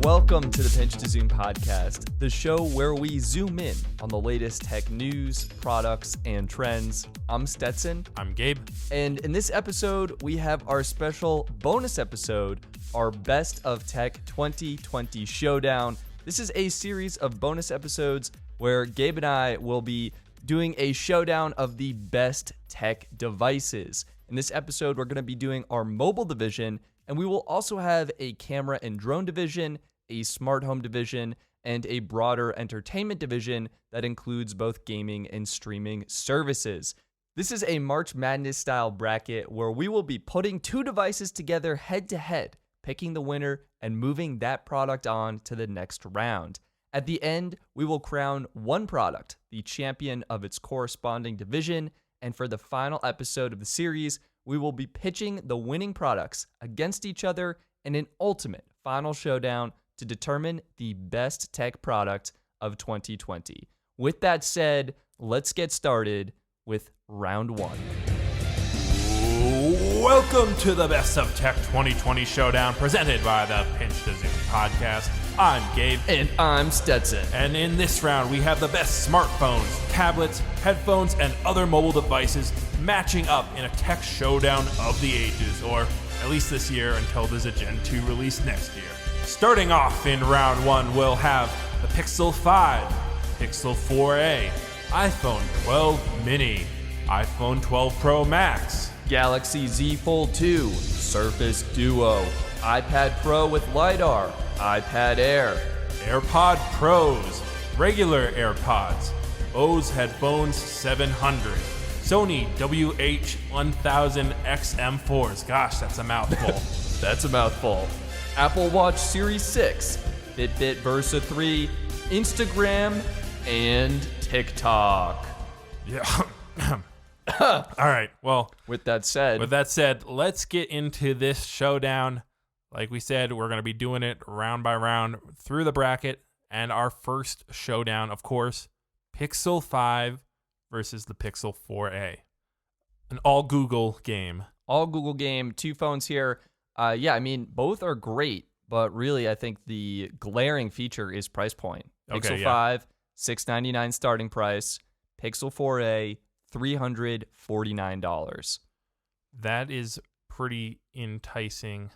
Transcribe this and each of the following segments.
Welcome to the Pinch to Zoom podcast, the show where we zoom in on the latest tech news, products, and trends. I'm Stetson. I'm Gabe. And in this episode, we have our special bonus episode, our Best of Tech 2020 Showdown. This is a series of bonus episodes where Gabe and I will be doing a showdown of the best tech devices. In this episode, we're going to be doing our mobile division, and we will also have a camera and drone division, a smart home division, and a broader entertainment division that includes both gaming and streaming services. This is a March Madness style bracket where we will be putting two devices together head to head, picking the winner and moving that product on to the next round. At the end, we will crown one product the champion of its corresponding division, and for the final episode of the series, we will be pitching the winning products against each other in an ultimate final showdown to determine the best tech product of 2020. With that said, let's get started with round one. Welcome to the Best of Tech 2020 Showdown presented by the Pinch to Zoom podcast. I'm Gabe. And I'm Stetson. And in this round, we have the best smartphones, tablets, headphones, and other mobile devices matching up in a tech showdown of the ages, or at least this year until there's a Gen 2 release next year. Starting off in round one, we'll have the Pixel 5, Pixel 4a, iPhone 12 mini, iPhone 12 Pro Max, Galaxy Z Fold 2, Surface Duo, iPad Pro with LiDAR, iPad Air, Airpod Pros, regular AirPods, Bose Headphones 700, Sony WH-1000 XM4s. Gosh, that's a mouthful. That's a mouthful. Apple Watch Series 6, Fitbit Versa 3, Instagram, and TikTok. Yeah. All right. Well, with that said, let's get into this showdown. Like we said, we're going to be doing it round by round through the bracket. And our first showdown, of course, Pixel 5 versus the Pixel 4a. An all Google game. All Google game, two phones here. Yeah, I mean, both are great, but really I think the glaring feature is price point. Pixel 5, $699 starting price. Pixel 4a, $349. That is pretty enticing,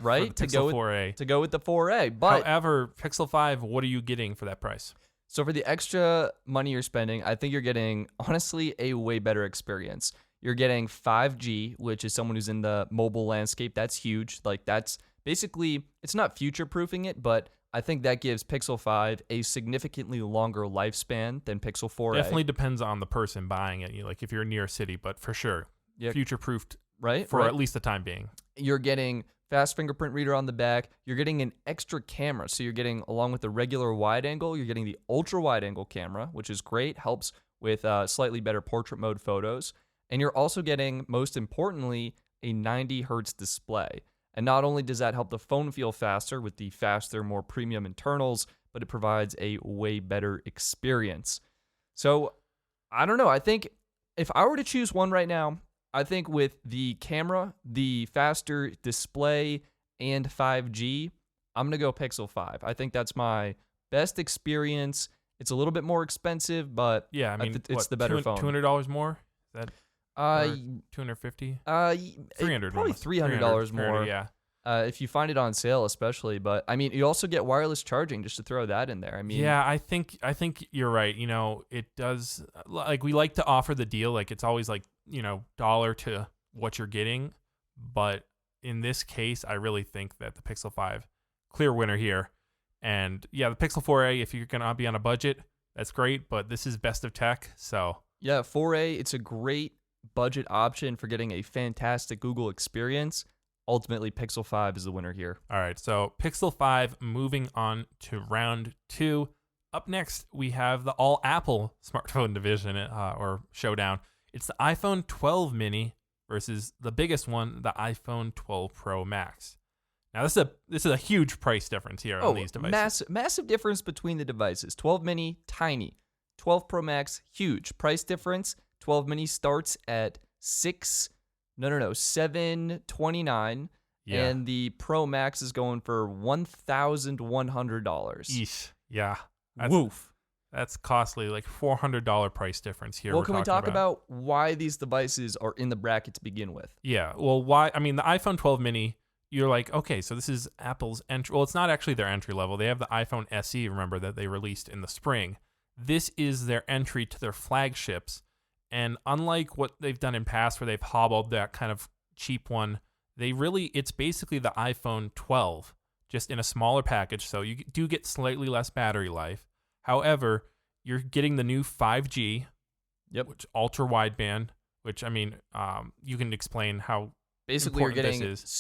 right? For the Pixel 4a. To go with the 4a. But however, Pixel 5, what are you getting for that price? So for the extra money you're spending, I think you're getting, honestly, a way better experience. You're getting 5G, which is someone who's in the mobile landscape. That's huge. Like, that's basically, it's not future-proofing it, but I think that gives Pixel 5 a significantly longer lifespan than Pixel 4a. Definitely depends on the person buying it. Like, if you're near a city, but for sure, future-proofed, right? For at least the time being. You're getting fast fingerprint reader on the back. You're getting an extra camera. So you're getting, along with the regular wide angle, you're getting the ultra wide angle camera, which is great, helps with slightly better portrait mode photos. And you're also getting, most importantly, a 90 hertz display. And not only does that help the phone feel faster with the faster, more premium internals, but it provides a way better experience. So, I don't know. I think if I were to choose one right now, I think with the camera, the faster display, and 5G, I'm going to go Pixel 5. I think that's my best experience. It's a little bit more expensive, but yeah, I mean, it's the better phone. $200 more? Is that $250? $300. Probably $300 more. Yeah. If you find it on sale, especially. But I mean, you also get wireless charging, just to throw that in there. I mean, yeah, I think you're right. You know, it does. Like, we like to offer the deal. Like, it's always like, you know, dollar to what you're getting. But in this case, I really think that the Pixel 5, clear winner here. And yeah, the Pixel 4a, if you're gonna be on a budget, that's great. But this is best of tech, so yeah, 4a, it's a great budget option for getting a fantastic Google experience. Ultimately, Pixel 5 is the winner here. All right, so Pixel 5 moving on to round two. Up next, we have the all-Apple smartphone division or showdown. It's the iPhone 12 mini versus the biggest one, the iPhone 12 Pro Max. Now, this is a huge price difference here on these devices. Massive difference between the devices. 12 mini, tiny. 12 Pro Max, huge. Price difference, 12 mini starts at $729. Yeah. And the Pro Max is going for $1,100. Eesh. Yeah. Woof. That's costly, like $400 price difference here. Well, can we talk about why these devices are in the bracket to begin with? Yeah. Well, why? I mean, the iPhone 12 mini, you're like, okay, so this is Apple's entry. Well, it's not actually their entry level. They have the iPhone SE, remember, that they released in the spring. This is their entry to their flagships. And unlike what they've done in past where they've hobbled that kind of cheap one, it's basically the iPhone 12, just in a smaller package. So you do get slightly less battery life. However, you're getting the new 5G, which ultra wideband, which, I mean, you can explain how basically you're important getting this is.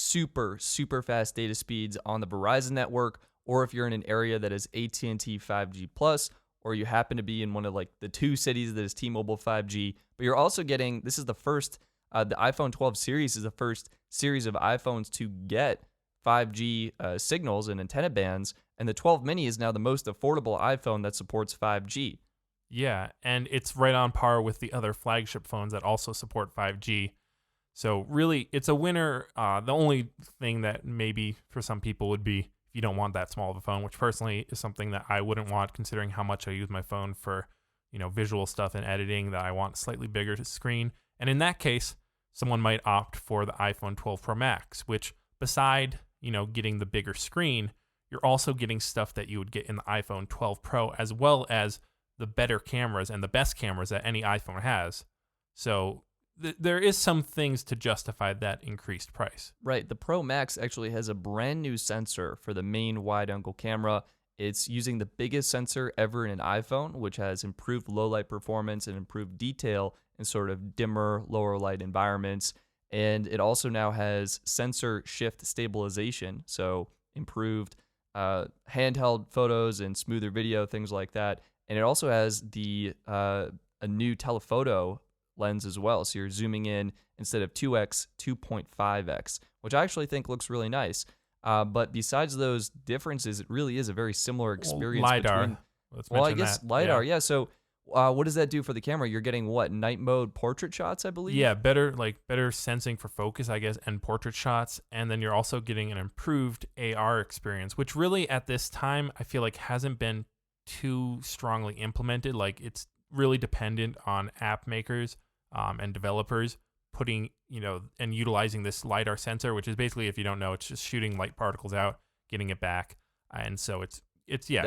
super fast data speeds on the Verizon network, or if you're in an area that is AT&T 5G Plus, or you happen to be in one of like the two cities that is T-Mobile 5G, but you're also getting, this is the first, the iPhone 12 series is the first series of iPhones to get 5G signals and antenna bands, and the 12 mini is now the most affordable iPhone that supports 5G. Yeah, and it's right on par with the other flagship phones that also support 5G. So really, it's a winner. The only thing that maybe for some people would be if you don't want that small of a phone, which personally is something that I wouldn't want considering how much I use my phone for, visual stuff and editing, that I want a slightly bigger screen. And in that case, someone might opt for the iPhone 12 Pro Max, which beside, getting the bigger screen, you're also getting stuff that you would get in the iPhone 12 Pro, as well as the better cameras and the best cameras that any iPhone has. So there is some things to justify that increased price. Right. The Pro Max actually has a brand new sensor for the main wide-angle camera. It's using the biggest sensor ever in an iPhone, which has improved low-light performance and improved detail in sort of dimmer, lower-light environments. And it also now has sensor shift stabilization, so improved handheld photos and smoother video, things like that. And it also has a new telephoto lens as well. So you're zooming in instead of 2x, 2.5x, which I actually think looks really nice. But besides those differences, it really is a very similar experience. LiDAR. LiDAR, yeah. So what does that do for the camera? You're getting what? Night mode portrait shots, I believe? Yeah, better sensing for focus, I guess, and portrait shots. And then you're also getting an improved AR experience, which really at this time, I feel like hasn't been too strongly implemented. Like, it's really dependent on app makers and developers putting, and utilizing this LiDAR sensor, which is basically, if you don't know, it's just shooting light particles out, getting it back. And so it's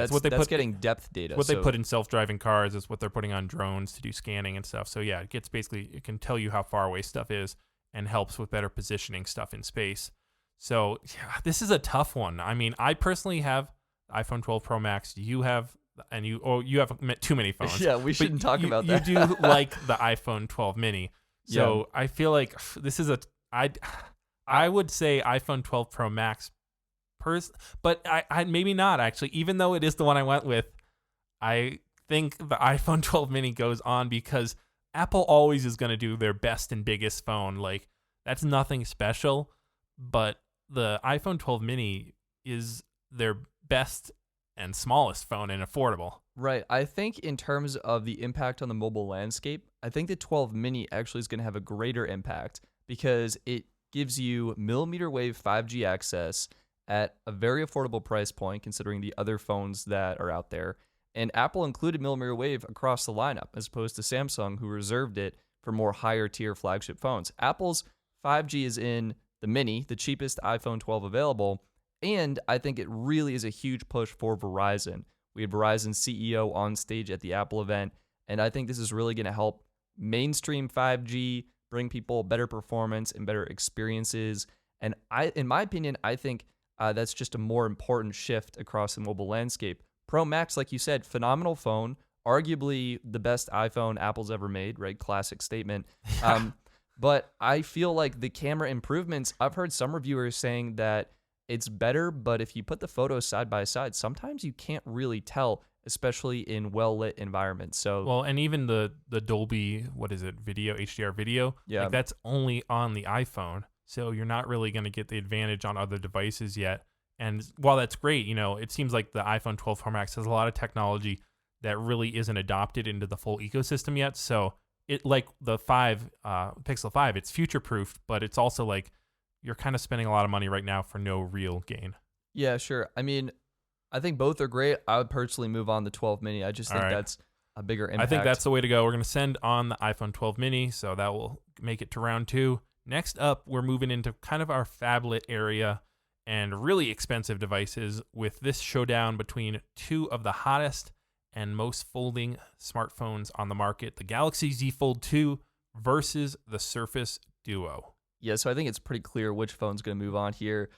what they put getting depth data. What they put in self-driving cars is what they're putting on drones to do scanning and stuff. So yeah, it can tell you how far away stuff is and helps with better positioning stuff in space. So yeah, this is a tough one. I mean, I personally have iPhone 12 Pro Max. You have you have too many phones. Yeah, we shouldn't talk about that. You do like the iPhone 12 mini. So yeah. I feel like this is I would say iPhone 12 Pro Max but I maybe not actually, even though it is the one I went with. I think the iPhone 12 mini goes on because Apple always is going to do their best and biggest phone. Like, that's nothing special, but the iPhone 12 mini is their best and smallest phone and affordable. Right. I think in terms of the impact on the mobile landscape, I think the 12 mini actually is going to have a greater impact because it gives you millimeter wave 5G access at a very affordable price point considering the other phones that are out there. And Apple included millimeter wave across the lineup as opposed to Samsung, who reserved it for more higher tier flagship phones. Apple's 5G is in the mini, the cheapest iPhone 12 available, and I think it really is a huge push for Verizon. We had Verizon's CEO on stage at the Apple event, and I think this is really going to help mainstream 5G, bring people better performance and better experiences. And in my opinion, I think that's just a more important shift across the mobile landscape. Pro Max, like you said, phenomenal phone, arguably the best iPhone Apple's ever made, right? Classic statement. But I feel like the camera improvements, I've heard some reviewers saying that it's better, but if you put the photos side by side, sometimes you can't really tell, especially in well-lit environments. So, well, and even the Dolby, video, HDR video, like that's only on the iPhone. So you're not really going to get the advantage on other devices yet. And while that's great, it seems like the iPhone 12 Pro Max has a lot of technology that really isn't adopted into the full ecosystem yet. So it, like the Pixel 5, it's future-proofed, but it's also like you're kind of spending a lot of money right now for no real gain. Yeah, sure. I mean, I think both are great. I would personally move on the 12 mini. I just think that's a bigger impact. I think that's the way to go. We're going to send on the iPhone 12 mini, so that will make it to round 2. Next up, we're moving into kind of our phablet area and really expensive devices with this showdown between two of the hottest and most folding smartphones on the market, the Galaxy Z Fold 2 versus the Surface Duo. Yeah, so I think it's pretty clear which phone's going to move on here.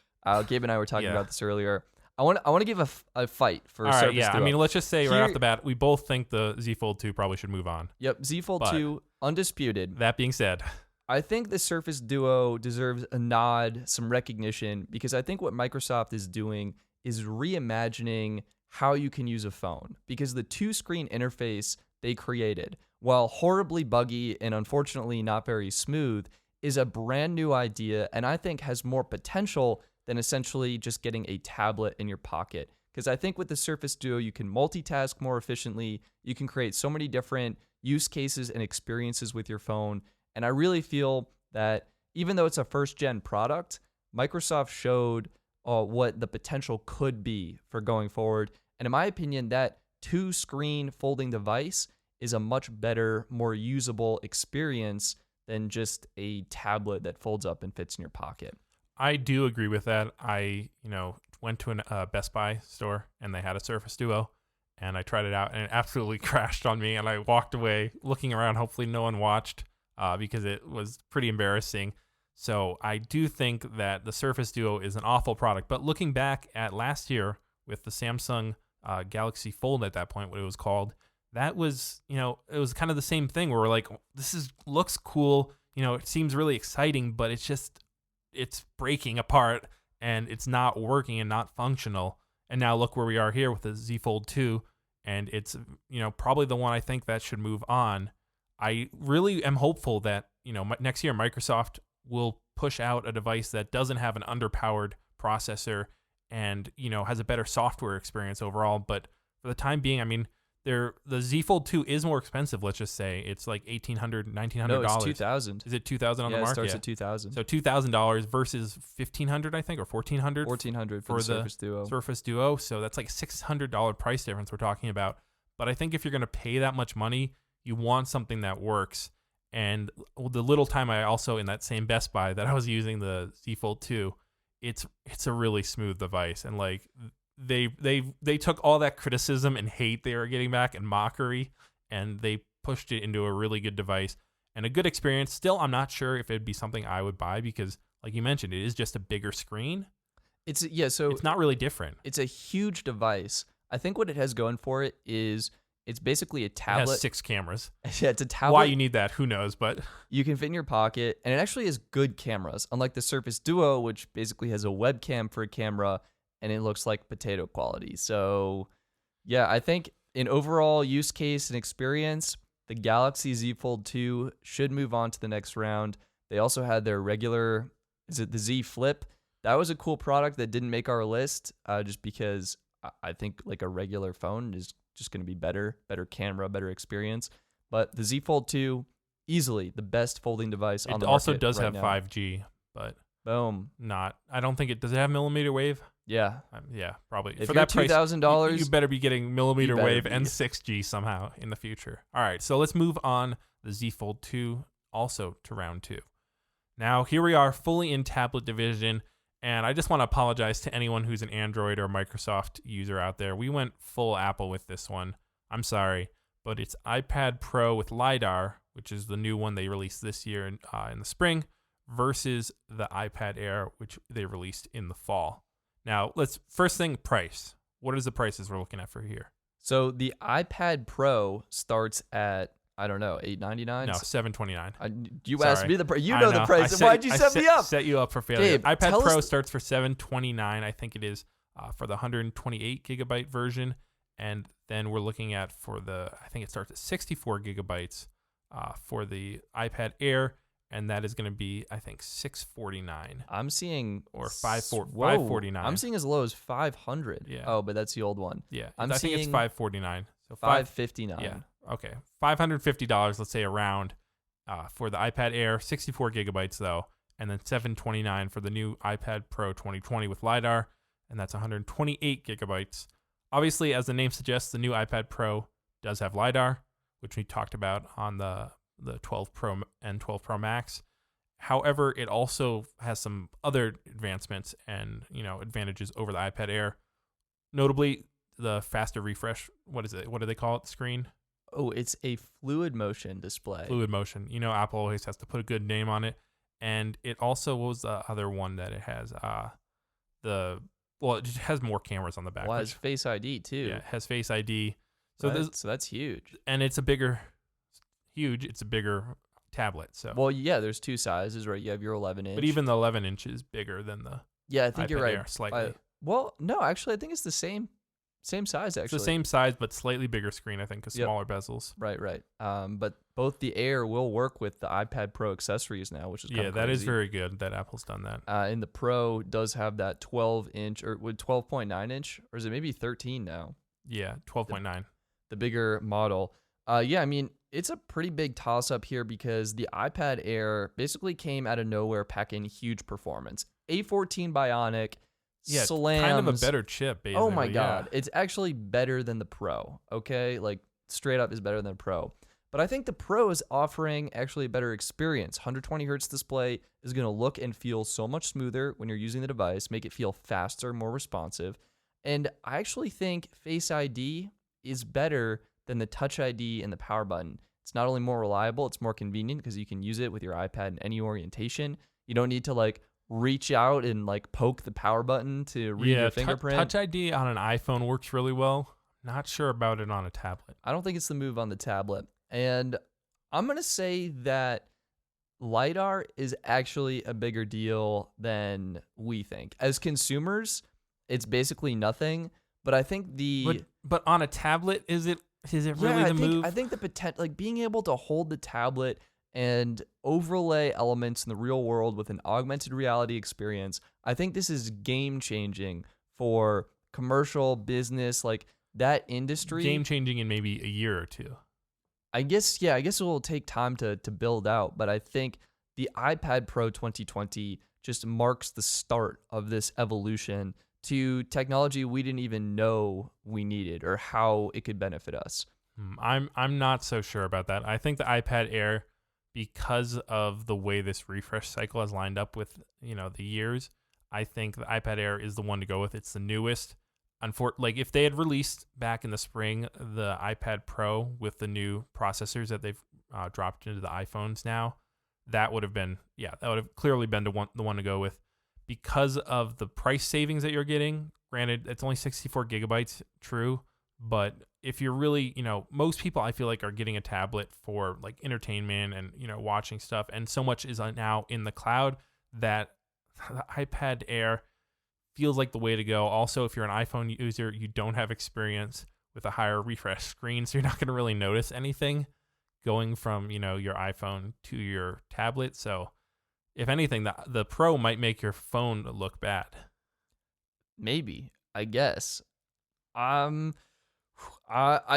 Gabe and I were talking about this earlier. I want to give a fight for Surface Duo. I mean, let's just say right off the bat, we both think the Z Fold 2 probably should move on. Yep, Z Fold 2, undisputed. That being said, I think the Surface Duo deserves a nod, some recognition, because I think what Microsoft is doing is reimagining how you can use a phone. Because the two-screen interface they created, while horribly buggy and unfortunately not very smooth, is a brand new idea and I think has more potential than essentially just getting a tablet in your pocket. Because I think with the Surface Duo, you can multitask more efficiently. You can create so many different use cases and experiences with your phone. And I really feel that even though it's a first-gen product, Microsoft showed what the potential could be for going forward. And in my opinion, that two-screen folding device is a much better, more usable experience than just a tablet that folds up and fits in your pocket. I do agree with that. I, went to a Best Buy store and they had a Surface Duo and I tried it out and it absolutely crashed on me and I walked away looking around. Hopefully no one watched because it was pretty embarrassing. So I do think that the Surface Duo is an awful product. But looking back at last year with the Samsung Galaxy Fold at that point, what it was called, that was, it was kind of the same thing where we're like, looks cool. It seems really exciting, but it's breaking apart and it's not working and not functional. And now look where we are here with the Z Fold 2, and it's, probably the one I think that should move on. I really am hopeful that, next year Microsoft will push out a device that doesn't have an underpowered processor and, has a better software experience overall. But for the time being, I mean, the Z Fold 2 is more expensive, let's just say. It's like $1,800, $1,900. No, it's $2,000. Is it $2,000 on the market? It starts at $2,000. So $2,000 versus $1,500, I think, or $1,400? $1,400 for the Surface Duo. Surface Duo. So that's like $600 price difference we're talking about. But I think if you're going to pay that much money, you want something that works. And the little time I also, in that same Best Buy that I was using the Z Fold 2, it's a really smooth device. And like, they took all that criticism and hate they were getting back and mockery, and they pushed it into a really good device and a good experience. Still, I'm not sure if it'd be something I would buy because, like you mentioned, it is just a bigger screen. So it's not really different. It's a huge device. I think what it has going for it is it's basically a tablet. It has 6 cameras. Yeah, it's a tablet. Why you need that, who knows, but you can fit in your pocket, and it actually has good cameras, unlike the Surface Duo, which basically has a webcam for a camera, and it looks like potato quality. So, yeah, I think in overall use case and experience, the Galaxy Z Fold 2 should move on to the next round. They also had their regular, is it the Z Flip? That was a cool product that didn't make our list just because I think like a regular phone is just going to be better camera, better experience. But the Z Fold 2, easily the best folding device on the market. It also does right have now. 5G, but boom. I don't think does it have millimeter wave? Yeah. Yeah, probably. If for you're that price, $2,000, you better be getting millimeter wave and be. 6G somehow in the future. All right, so let's move on the Z Fold 2 also to round 2. Now, here we are fully in tablet division, and I just want to apologize to anyone who's an Android or Microsoft user out there. We went full Apple with this one. I'm sorry, but it's iPad Pro with LiDAR, which is the new one they released this year in the spring, versus the iPad Air, which they released in the fall. Now, first thing, price. What is the prices we're looking at for here? So the iPad Pro starts at, I don't know, $899? No, $729. You asked me the price. You know the price. Why'd you set me up? Set you up for failure. Gabe, iPad Pro starts for $729. I think it is for the 128 gigabyte version. And then we're looking at I think it starts at 64 gigabytes for the iPad Air. And that is going to be, I think, $649. I'm seeing or $549. I'm seeing as low as $500. Yeah. Oh, but that's the old one. Yeah. I think it's $549. So $559. Yeah. Okay. $550. Let's say around for the iPad Air, 64 gigabytes though, and then $729 for the new iPad Pro 2020 with LiDAR, and that's 128 gigabytes. Obviously, as the name suggests, the new iPad Pro does have LiDAR, which we talked about on the 12 Pro and 12 Pro Max. However, it also has some other advancements and, advantages over the iPad Air. Notably, the faster refresh. What is it? What do they call it? Screen? Oh, it's a fluid motion display. Fluid motion. Apple always has to put a good name on it. And it also, what was the other one that it has? It just has more cameras on the back. Well, it has Face ID too. Yeah, it has Face ID. So that's huge. And it's a bigger tablet. So well, yeah, there's two sizes, right? You have your 11-inch. But even the 11-inch is bigger than the I think iPad you're right. Air, slightly. Well, no, actually, I think it's the same size, actually. It's the same size, but slightly bigger screen, I think, because smaller bezels. Right. But both the Air will work with the iPad Pro accessories now, which is kind of that crazy. is very good that Apple's done that. And the Pro does have that 12-inch, or 12.9-inch, or is it maybe 13 now? Yeah, 12.9. The bigger model. I mean, it's a pretty big toss-up here because the iPad Air basically came out of nowhere packing huge performance. A14 Bionic, slams. Kind of a better chip, basically. Oh my God. It's actually better than the Pro, okay? Like, straight up is better than the Pro. But I think the Pro is offering actually a better experience. 120 hertz display is going to look and feel so much smoother when you're using the device, make it feel faster, more responsive. And I actually think Face ID is better than the Touch ID and the power button. It's not only more reliable, it's more convenient because you can use it with your iPad in any orientation. You don't need to reach out and poke the power button to read your fingerprint. Touch ID on an iPhone works really well. Not sure about it on a tablet. I don't think it's the move on the tablet. And I'm going to say that LiDAR is actually a bigger deal than we think. As consumers, it's basically nothing. But I think But on a tablet, is it really the move? I think the potential, being able to hold the tablet and overlay elements in the real world with an augmented reality experience, I think this is game changing for commercial business, that industry. Game changing in maybe a year or two. I guess it will take time to build out, but I think the iPad Pro 2020 just marks the start of this evolution to technology we didn't even know we needed or how it could benefit us. I'm not so sure about that. I think the iPad Air, because of the way this refresh cycle has lined up with the years, I think the iPad Air is the one to go with. It's the newest. If they had released back in the spring the iPad Pro with the new processors that they've dropped into the iPhones now, that would have clearly been the one to go with. Because of the price savings that you're getting, granted, it's only 64 gigabytes, true, but if you're really, most people I feel like are getting a tablet for entertainment and, watching stuff, and so much is now in the cloud that the iPad Air feels like the way to go. Also, if you're an iPhone user, you don't have experience with a higher refresh screen, so you're not going to really notice anything going from, your iPhone to your tablet. So if anything, the Pro might make your phone look bad. Maybe, I guess. I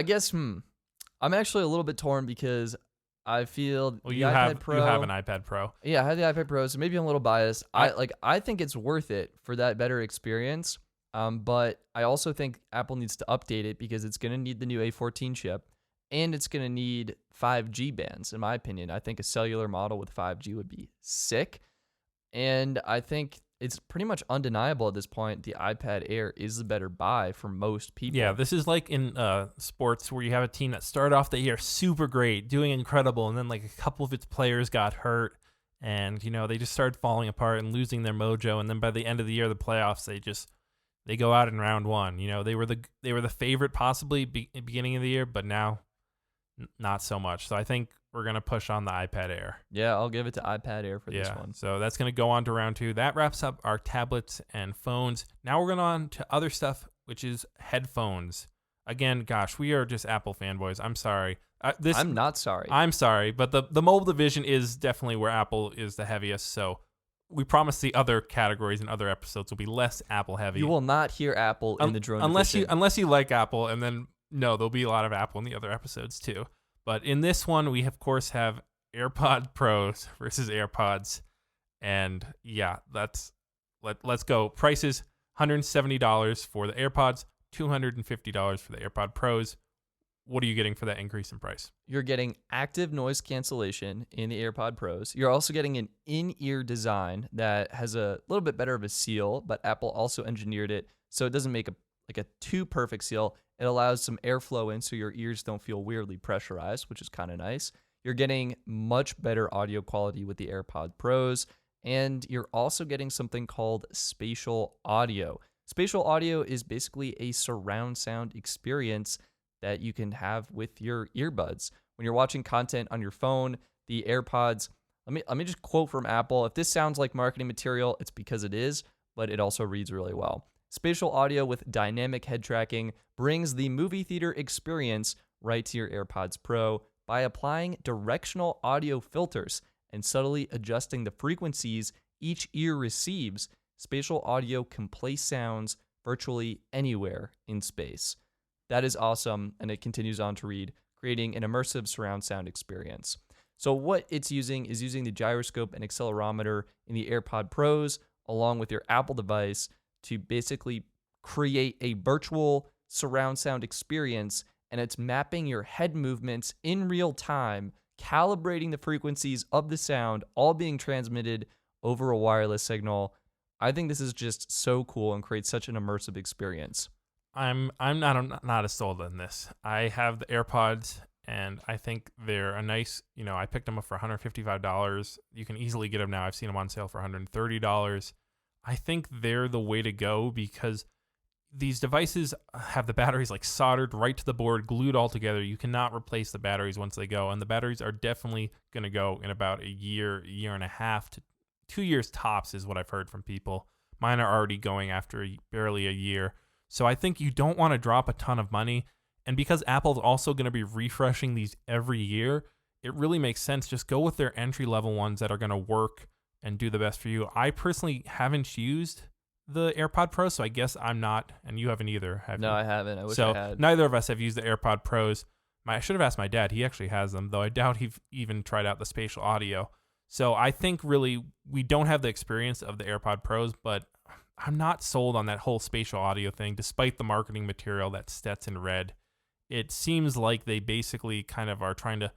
guess. I'm actually a little bit torn because I feel you have an iPad Pro. Yeah, I have the iPad Pro, so maybe I'm a little biased. I think it's worth it for that better experience. But I also think Apple needs to update it because it's going to need the new A14 chip. And it's going to need 5G bands, in my opinion. I think a cellular model with 5G would be sick. And I think it's pretty much undeniable at this point the iPad Air is the better buy for most people. Yeah, this is like in sports where you have a team that started off the year super great, doing incredible, and then a couple of its players got hurt, and they just started falling apart and losing their mojo. And then by the end of the year, the playoffs, they go out in round one. They were the favorite possibly beginning of the year, but now not so much. So I think we're going to push on the iPad Air. Yeah, I'll give it to iPad Air for this one. So that's going to go on to round two. That wraps up our tablets and phones. Now we're going on to other stuff, which is headphones. Again, gosh, we are just Apple fanboys. I'm sorry. I'm not sorry. I'm sorry, but the mobile division is definitely where Apple is the heaviest. So we promise the other categories and other episodes will be less Apple heavy. You will not hear Apple in the drone division. Unless you like Apple, and then no, there'll be a lot of Apple in the other episodes too. But in this one, we of course have AirPod Pros versus AirPods. And yeah, let's go. Prices $170 for the AirPods, $250 for the AirPod Pros. What are you getting for that increase in price? You're getting active noise cancellation in the AirPod Pros. You're also getting an in-ear design that has a little bit better of a seal, but Apple also engineered it so it doesn't make a too perfect seal. It allows some airflow in so your ears don't feel weirdly pressurized, which is kind of nice. You're getting much better audio quality with the AirPod Pros, and you're also getting something called spatial audio. Spatial audio is basically a surround sound experience that you can have with your earbuds. When you're watching content on your phone, the AirPods, let me just quote from Apple. If this sounds like marketing material, it's because it is, but it also reads really well. Spatial audio with dynamic head tracking brings the movie theater experience right to your AirPods Pro by applying directional audio filters and subtly adjusting the frequencies each ear receives. Spatial audio can play sounds virtually anywhere in space. That is awesome, and it continues on to read, creating an immersive surround sound experience. So what it's using is using the gyroscope and accelerometer in the AirPod Pros along with your Apple device to basically create a virtual surround sound experience, and it's mapping your head movements in real time, calibrating the frequencies of the sound, all being transmitted over a wireless signal. I think this is just so cool and creates such an immersive experience. I'm not as sold on this. I have the AirPods, and I think they're a nice, I picked them up for $155. You can easily get them now. I've seen them on sale for $130. I think they're the way to go because these devices have the batteries like soldered right to the board, glued all together. You cannot replace the batteries once they go, and the batteries are definitely going to go in about a year and a half to 2 years tops is what I've heard from people. Mine are already going after barely a year. So I think you don't want to drop a ton of money. And because Apple's also going to be refreshing these every year, it really makes sense. Just go with their entry-level ones that are going to work and do the best for you. I personally haven't used the AirPod Pro, so I guess I'm not, and you haven't either, have you? No, I haven't. I wish so I had. Neither of us have used the AirPod Pros. I should have asked my dad. He actually has them, though I doubt he's even tried out the spatial audio. So I think really we don't have the experience of the AirPod Pros, but I'm not sold on that whole spatial audio thing, despite the marketing material that Stetson read. It seems like they basically kind of are trying to,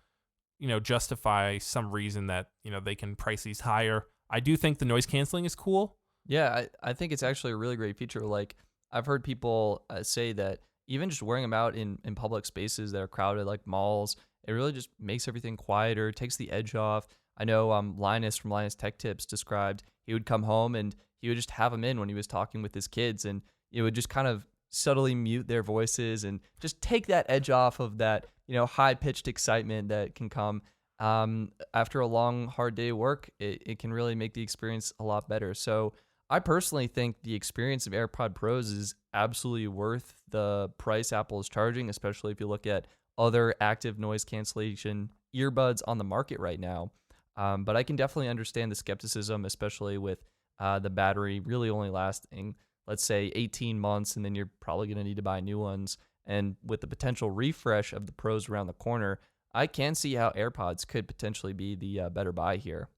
justify some reason that, they can price these higher. I do think the noise canceling is cool. Yeah, I think it's actually a really great feature. Like, I've heard people say that even just wearing them out in public spaces that are crowded, like malls, it really just makes everything quieter, takes the edge off. I know Linus from Linus Tech Tips described he would come home and he would just have them in when he was talking with his kids, and it would just kind of subtly mute their voices and just take that edge off of that, high-pitched excitement that can come after a long, hard day of work. It can really make the experience a lot better. So I personally think the experience of AirPod Pros is absolutely worth the price Apple is charging, especially if you look at other active noise cancellation earbuds on the market right now. But I can definitely understand the skepticism, especially with the battery really only lasting, let's say, 18 months, and then you're probably going to need to buy new ones. And with the potential refresh of the Pros around the corner, I can see how AirPods could potentially be the better buy here.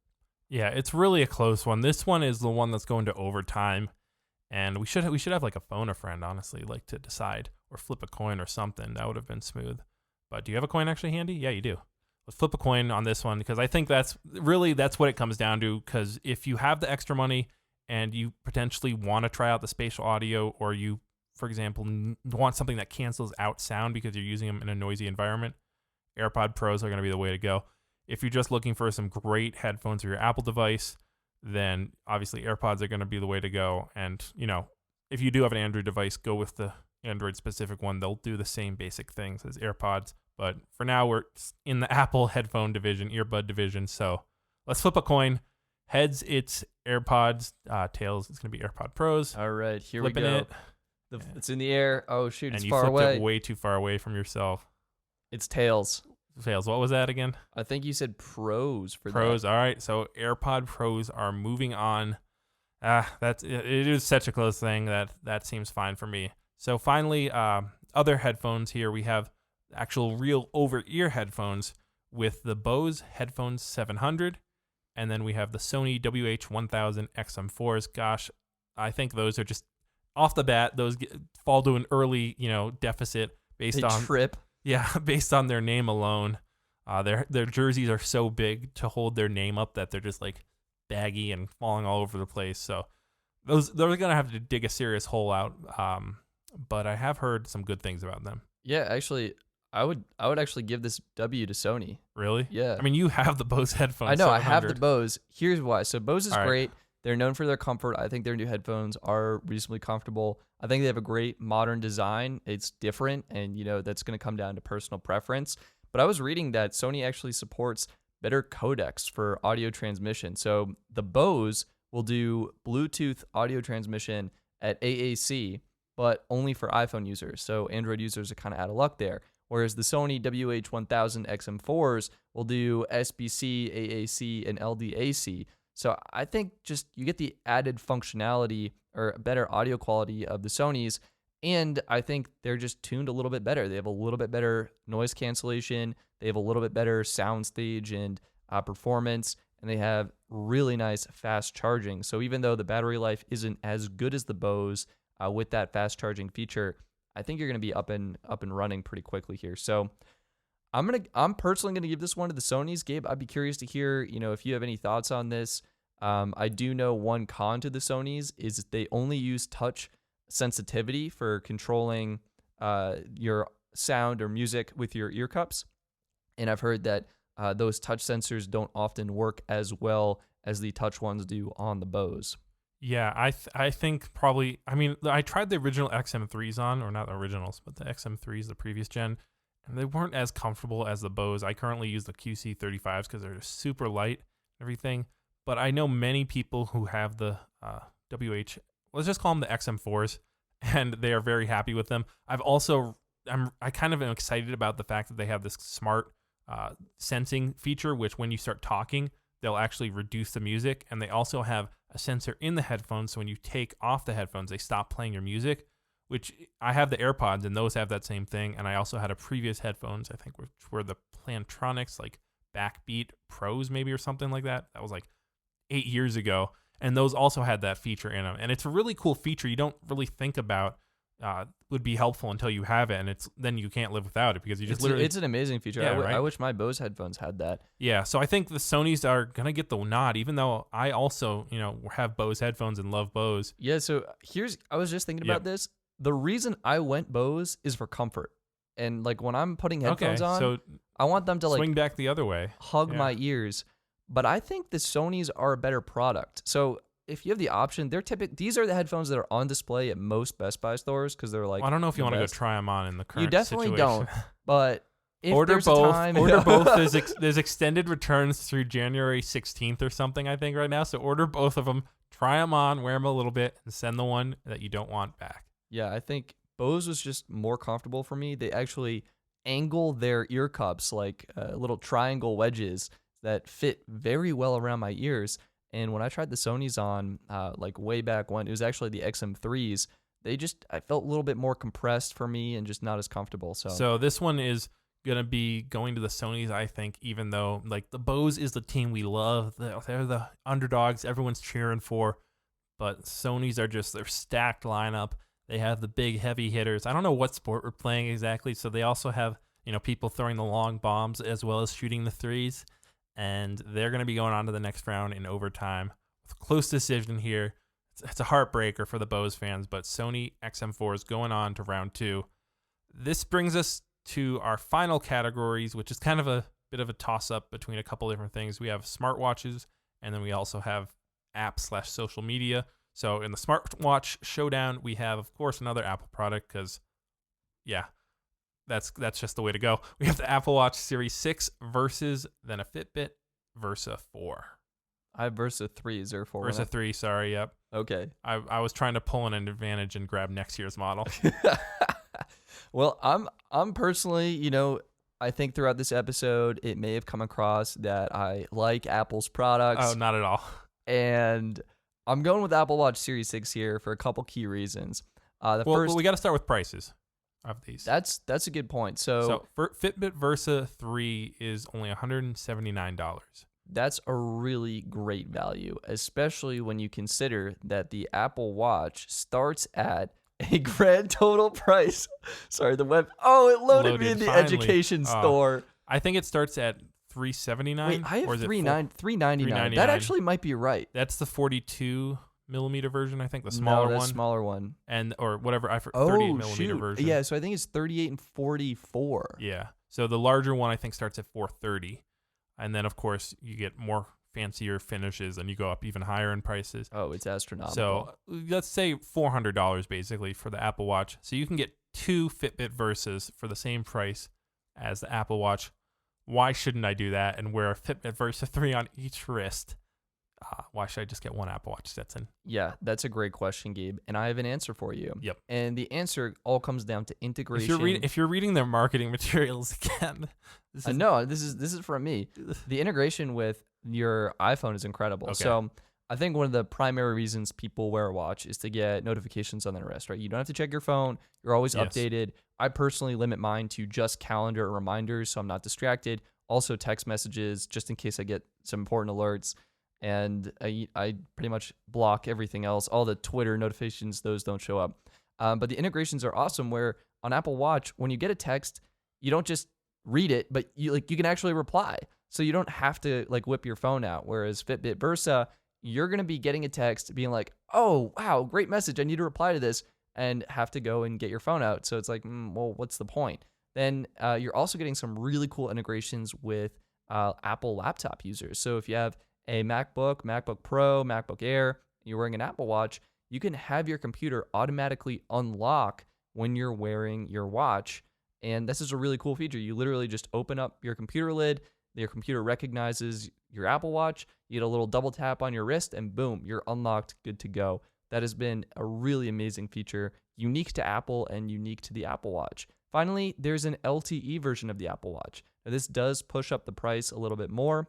Yeah, it's really a close one. This one is the one that's going to overtime, and we should have like a phone a friend, honestly, like to decide, or flip a coin or something. That would have been smooth. But do you have a coin actually handy? Yeah, you do. Let's flip a coin on this one, because I think that's what it comes down to. Because if you have the extra money and you potentially want to try out the spatial audio, or you, for example, want something that cancels out sound because you're using them in a noisy environment, AirPod Pros are going to be the way to go. If you're just looking for some great headphones for your Apple device, then obviously AirPods are going to be the way to go. And, if you do have an Android device, go with the Android-specific one. They'll do the same basic things as AirPods. But for now, we're in the Apple headphone division, earbud division. So let's flip a coin. Heads, it's AirPods. Tails, it's going to be AirPod Pros. All right, here Flipping we go. It. It's in the air. Oh, shoot, it's far And you away. flipped it way too far away from yourself. It's tails. Tails, what was that again? I think you said Pros for Pros, that. all right. So AirPod Pros are moving on. It is such a close thing that seems fine for me. So finally, other headphones here. We have actual real over-ear headphones with the Bose Headphones 700 And then we have the Sony WH-1000 XM4s. Gosh, I think those are just off the bat, those fall to an early, deficit based on trip. Yeah, based on their name alone. Their jerseys are so big to hold their name up that they're just like baggy and falling all over the place. So they're gonna have to dig a serious hole out. But I have heard some good things about them. Yeah, actually, I would actually give this W to Sony. Really? Yeah. I mean, you have the Bose headphones. I know, 700. I have the Bose. Here's why. So Bose is All right. great. They're known for their comfort. I think their new headphones are reasonably comfortable. I think they have a great modern design. It's different, and that's going to come down to personal preference. But I was reading that Sony actually supports better codecs for audio transmission. So the Bose will do Bluetooth audio transmission at AAC, but only for iPhone users. So Android users are kind of out of luck there. Whereas the Sony WH-1000 XM4s will do SBC, AAC, and LDAC. So I think just you get the added functionality or better audio quality of the Sonys, and I think they're just tuned a little bit better. They have a little bit better noise cancellation. They have a little bit better soundstage and performance, and they have really nice fast charging. So even though the battery life isn't as good as the Bose with that fast charging feature, I think you're going to be up and running pretty quickly here. So I'm personally gonna give this one to the Sonys. Gabe, I'd be curious to hear, if you have any thoughts on this. I do know one con to the Sonys is they only use touch sensitivity for controlling your sound or music with your ear cups, and I've heard that those touch sensors don't often work as well as the touch ones do on the Bose. Yeah, I think probably. I mean, I tried the original XM3s on, or not the originals, but the XM3s, the previous gen. And they weren't as comfortable as the Bose. I currently use the QC35s because they're just super light and everything. But I know many people who have the let's just call them the XM4s, and they are very happy with them. I kind of am excited about the fact that they have this smart sensing feature, which when you start talking, they'll actually reduce the music. And they also have a sensor in the headphones, so when you take off the headphones, they stop playing your music. Which I have the Airpods, and those have that same thing. And I also had a previous headphones, I think, which were the Plantronics, like Backbeat Pros maybe or something like that. That was like 8 years ago. And those also had that feature in them. And it's a really cool feature you don't really think about would be helpful until you have it. And then you can't live without it because you just It's an amazing feature. Yeah, right? I wish my Bose headphones had that. Yeah, so I think the Sonys are going to get the nod, even though I also, have Bose headphones and love Bose. Yeah, so I was just thinking about this. The reason I went Bose is for comfort. And like when I'm putting headphones on, so I want them to swing back the other way. Hug my ears. But I think the Sonys are a better product. So if you have the option, these are the headphones that are on display at most Best Buy stores because they're like. Well, I don't know if you want to go try them on in the current You definitely situation. don't. But if order there's both. a time, Order both. There's extended returns through January 16th or something, I think, right now. So order both of them, try them on, wear them a little bit, and send the one that you don't want back. Yeah, I think Bose was just more comfortable for me. They actually angle their ear cups like little triangle wedges that fit very well around my ears. And when I tried the Sonys on, like way back when, it was actually the XM3s, I felt a little bit more compressed for me and just not as comfortable. So this one is going to be going to the Sonys, I think, even though like the Bose is the team we love. They're the underdogs everyone's cheering for. But Sonys are just their stacked lineup. They have the big heavy hitters. I don't know what sport we're playing exactly. So they also have, people throwing the long bombs as well as shooting the threes. And they're going to be going on to the next round in overtime. With a close decision here. It's a heartbreaker for the Bose fans, but Sony XM4 is going on to round 2. This brings us to our final categories, which is kind of a bit of a toss-up between a couple different things. We have smartwatches, and then we also have apps/social media. So in the smartwatch showdown, we have, of course, another Apple product because, yeah, that's just the way to go. We have the Apple Watch Series 6 versus then a Fitbit Versa 4. I have Versa 3. Is there a 4? Versa 3, sorry, yep. Okay. I was trying to pull in an advantage and grab next year's model. Well, I'm personally, I think throughout this episode, it may have come across that I like Apple's products. Oh, not at all. And I'm going with Apple Watch Series 6 here for a couple key reasons. First, we got to start with prices of these. That's a good point. So for Fitbit Versa 3 is only $179. that's a really great value, especially when you consider that the Apple Watch starts at a grand total price. Sorry, the web. Oh, it loaded me in the finally. education store. I think it starts at $379. Wait, I have or is it $399. That actually might be right. That's the 42 millimeter version, I think, the smaller one. Smaller one. And or whatever, 38 millimeter version. Yeah, so I think it's 38 and 44. Yeah. So the larger one I think starts at 430. And then of course you get more fancier finishes and you go up even higher in prices. Oh, it's astronomical. So let's say $400 basically for the Apple Watch. So you can get 2 Fitbit Versas for the same price as the Apple Watch. Why shouldn't I do that and wear a Fitbit Versa 3 on each wrist? Why should I just get one Apple Watch, Stetson? Yeah, that's a great question, Gabe. And I have an answer for you. Yep. And the answer all comes down to integration. If you're reading their marketing materials again, this is from me. The integration with your iPhone is incredible. Okay. So I think one of the primary reasons people wear a watch is to get notifications on their wrist, right? You don't have to check your phone. You're always updated. I personally limit mine to just calendar or reminders so I'm not distracted. Also text messages just in case I get some important alerts. And I pretty much block everything else. All the Twitter notifications, those don't show up. But the integrations are awesome where on Apple Watch, when you get a text, you don't just read it, but you can actually reply. So you don't have to whip your phone out. Whereas Fitbit Versa, you're going to be getting a text being like, oh, wow, great message. I need to reply to this, and have to go and get your phone out. So it's like, well, what's the point? Then you're also getting some really cool integrations with Apple laptop users. So if you have a MacBook, MacBook Pro, MacBook Air, you're wearing an Apple Watch, you can have your computer automatically unlock when you're wearing your watch. And this is a really cool feature. You literally just open up your computer lid, your computer recognizes your Apple Watch, you get a little double tap on your wrist, and boom, you're unlocked, good to go. That has been a really amazing feature, unique to Apple and unique to the Apple Watch. Finally, there's an LTE version of the Apple Watch. Now, this does push up the price a little bit more,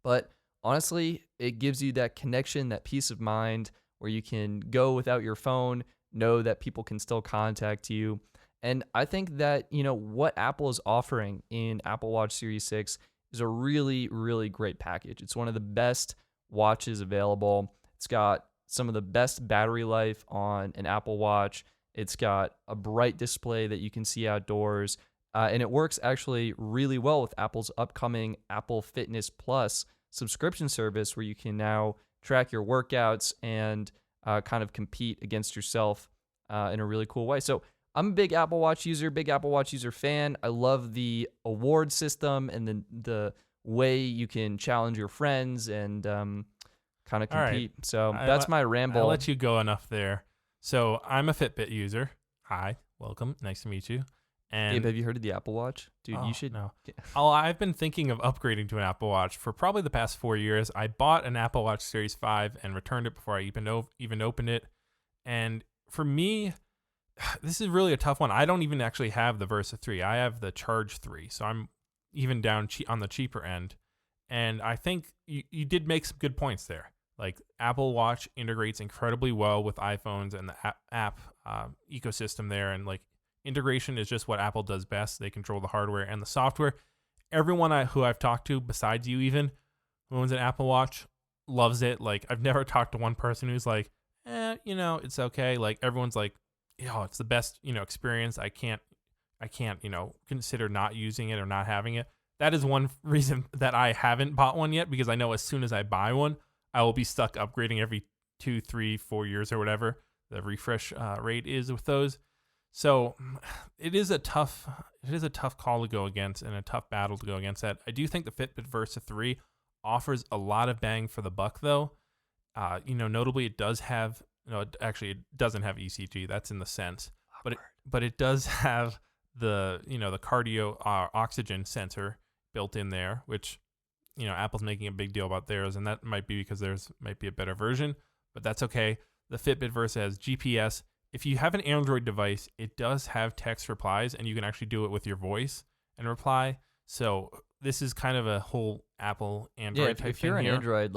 but honestly, it gives you that connection, that peace of mind where you can go without your phone, know that people can still contact you. And I think that, what Apple is offering in Apple Watch Series 6 is a really, really great package. It's one of the best watches available. It's got some of the best battery life on an Apple Watch. It's got a bright display that you can see outdoors. And it works actually really well with Apple's upcoming Apple Fitness Plus subscription service where you can now track your workouts and kind of compete against yourself in a really cool way. So I'm a big Apple Watch user, big Apple Watch user fan. I love the award system and the way you can challenge your friends and kind of compete. Right. So that's my ramble. I'll let you go enough there. So I'm a Fitbit user. Hi, welcome. Nice to meet you. And Gabe, have you heard of the Apple Watch? Dude, you should. No. I've been thinking of upgrading to an Apple Watch for probably the past 4 years. I bought an Apple Watch Series 5 and returned it before I even opened it. And for me, this is really a tough one. I don't even actually have the Versa 3. I have the Charge 3. So I'm even down on the cheaper end. And I think you did make some good points there. Like Apple Watch integrates incredibly well with iPhones and the app ecosystem there. And integration is just what Apple does best. They control the hardware and the software. Everyone who I've talked to, besides you even, who owns an Apple Watch, loves it. I've never talked to one person who's like, it's okay. Everyone's like, it's the best, experience. I can't, consider not using it or not having it. That is one reason that I haven't bought one yet, because I know as soon as I buy one, I will be stuck upgrading every 2, 3, 4 years or whatever the refresh rate is with those. So it is a tough call to go against and a tough battle to go against that. I do think the Fitbit Versa 3 offers a lot of bang for the buck though. Notably it does have, it doesn't have ECG. That's in the sense, but it does have the cardio oxygen sensor built in there, which, Apple's making a big deal about theirs, and that might be because theirs might be a better version, but that's okay. The Fitbit Versa has GPS. If you have an Android device, it does have text replies, and you can actually do it with your voice and reply. So this is kind of a whole Apple Android type thing. If you're an Android,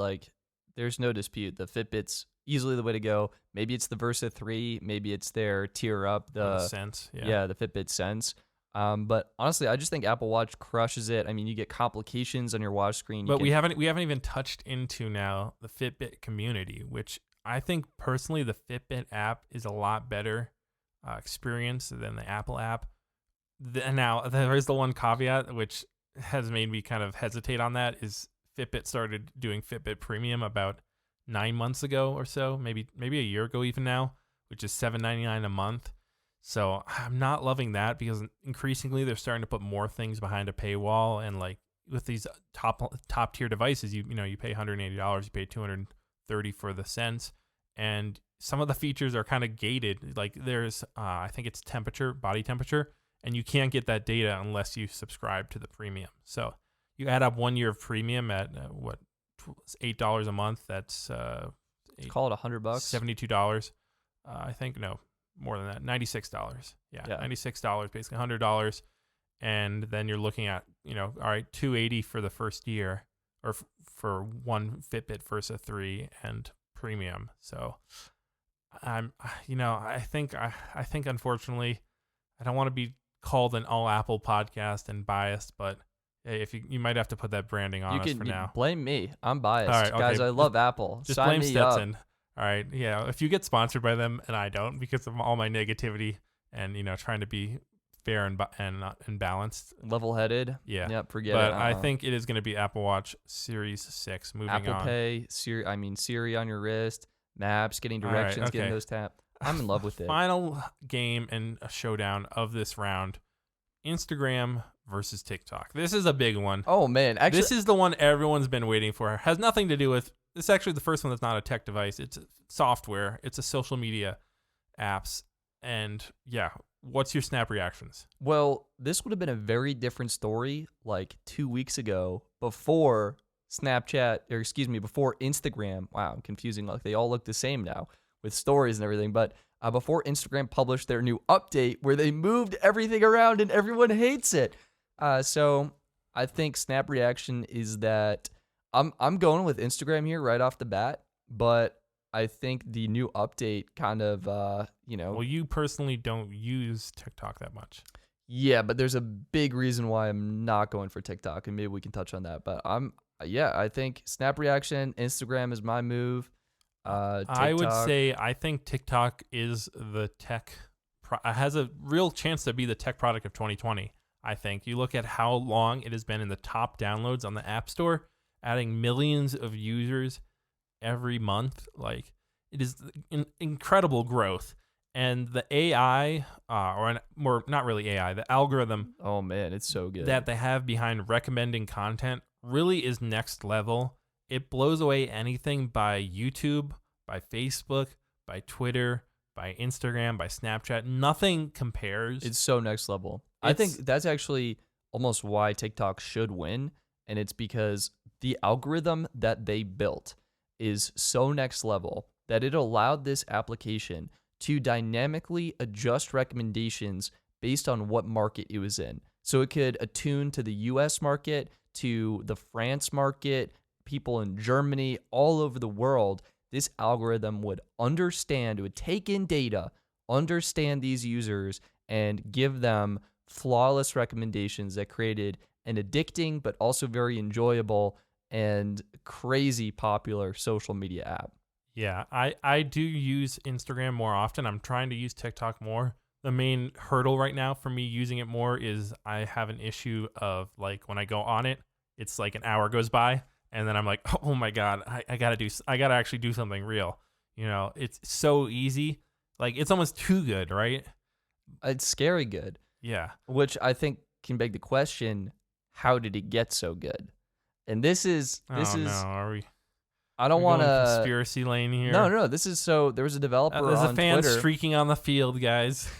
there's no dispute. The Fitbit's easily the way to go. Maybe it's the Versa 3. Maybe it's their tier up. The Sense. Yeah, the Fitbit Sense. But honestly, I just think Apple Watch crushes it. I mean, you get complications on your watch screen. But we haven't even touched into now the Fitbit community, which I think personally the Fitbit app is a lot better experience than the Apple app. Now there is the one caveat which has made me kind of hesitate on that is Fitbit started doing Fitbit Premium about 9 months ago or so, maybe a year ago even now, which is $7.99 a month. So I'm not loving that because increasingly they're starting to put more things behind a paywall, and like with these top tier devices, you pay $180, you pay $230 for the Sense, and some of the features are kind of gated. Like there's I think it's body temperature, and you can't get that data unless you subscribe to the premium. So you add up 1 year of premium at $8 a month. That's call it $100, $72. I think no. More than that, $96. Yeah, $96, basically $100, and then you're looking at all right, $280 for the first year, or for one Fitbit Versa 3 and premium. So I think unfortunately, I don't want to be called an all Apple podcast and biased, but hey, if you might have to put that branding on us for now. Blame me. I'm biased, all right, okay. guys. I love Apple. Just Sign blame me Stetson. up. All right, yeah. If you get sponsored by them and I don't, because of all my negativity and trying to be fair and balanced, level-headed. Yeah, forget it. But I think it is going to be Apple Watch Series 6. Moving Apple on. Pay, Siri on your wrist, Maps, getting directions, getting those tapped. I'm in love with it. Final game and a showdown of this round: Instagram versus TikTok. This is a big one. Oh man, actually, this is the one everyone's been waiting for. Has nothing to do with. This is actually the first one that's not a tech device. It's software. It's a social media apps. And yeah, what's your snap reactions? Well, this would have been a very different story like 2 weeks ago before before Instagram. Wow, I'm confusing. Like they all look the same now with stories and everything. But before Instagram published their new update where they moved everything around and everyone hates it. So I think snap reaction is that I'm going with Instagram here right off the bat, but I think the new update kind of, Well, you personally don't use TikTok that much. Yeah, but there's a big reason why I'm not going for TikTok, and maybe we can touch on that. But I think snap reaction, Instagram is my move. I would say I think TikTok is the has a real chance to be the tech product of 2020. I think you look at how long it has been in the top downloads on the App Store, adding millions of users every month. Like it is incredible growth. And the AI, not really AI, the algorithm. Oh man, it's so good. That they have behind recommending content really is next level. It blows away anything by YouTube, by Facebook, by Twitter, by Instagram, by Snapchat. Nothing compares. It's so next level. I think that's actually almost why TikTok should win. And it's because the algorithm that they built is so next level that it allowed this application to dynamically adjust recommendations based on what market it was in. So it could attune to the US market, to the France market, people in Germany, all over the world. This algorithm would understand, it would take in data, understand these users, and give them flawless recommendations that created an addicting but also very enjoyable and crazy popular social media app. Yeah, I do use Instagram more often. I'm trying to use TikTok more. The main hurdle right now for me using it more is I have an issue of like when I go on it, it's like an hour goes by and then I'm like, oh my God, I gotta actually do something real. It's so easy. Like it's almost too good, right? It's scary good. Yeah. Which I think can beg the question, how did it get so good? And this is are we I don't want to conspiracy lane here. No. This is there was a developer there's on a fan Twitter. streaking on the field, guys.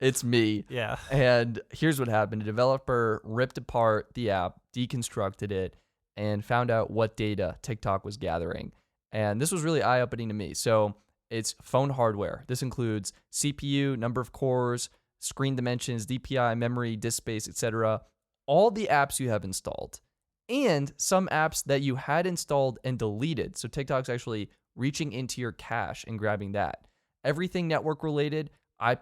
It's me. Yeah. And here's what happened. A developer ripped apart the app, deconstructed it, and found out what data TikTok was gathering. And this was really eye-opening to me. So it's phone hardware. This includes CPU, number of cores, screen dimensions, DPI, memory, disk space, etc. All the apps you have installed. And some apps that you had installed and deleted. So TikTok's actually reaching into your cache and grabbing that. Everything network related,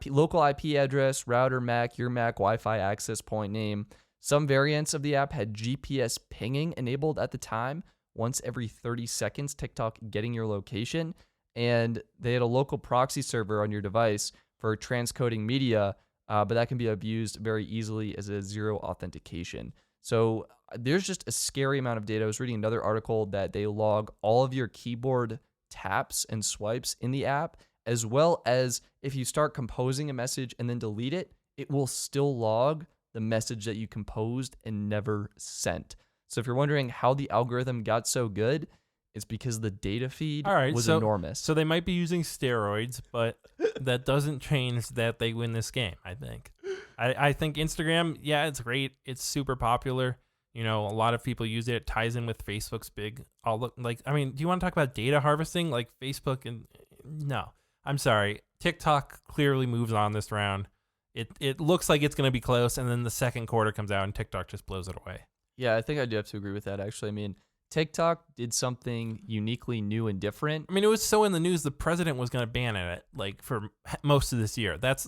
local IP address, router, MAC, your MAC, Wi-Fi access point name. Some variants of the app had GPS pinging enabled at the time, once every 30 seconds, TikTok getting your location. And they had a local proxy server on your device for transcoding media, but that can be abused very easily as a zero authentication. So there's just a scary amount of data. I was reading another article that they log all of your keyboard taps and swipes in the app, as well as if you start composing a message and then delete it, it will still log the message that you composed and never sent. So if you're wondering how the algorithm got so good, it's because the data feed was enormous. So they might be using steroids, but that doesn't change that they win this game, I think. I think Instagram, yeah, it's great. It's super popular. You know, a lot of people use it. It ties in with Facebook's big. Do you want to talk about data harvesting? Like Facebook and no, I'm sorry. TikTok clearly moves on this round. It looks like it's going to be close, and then the second quarter comes out, and TikTok just blows it away. Yeah, I think I do have to agree with that, actually. I mean, TikTok did something uniquely new and different. I mean, it was so in the news, the president was going to ban it, like, for most of this year. That's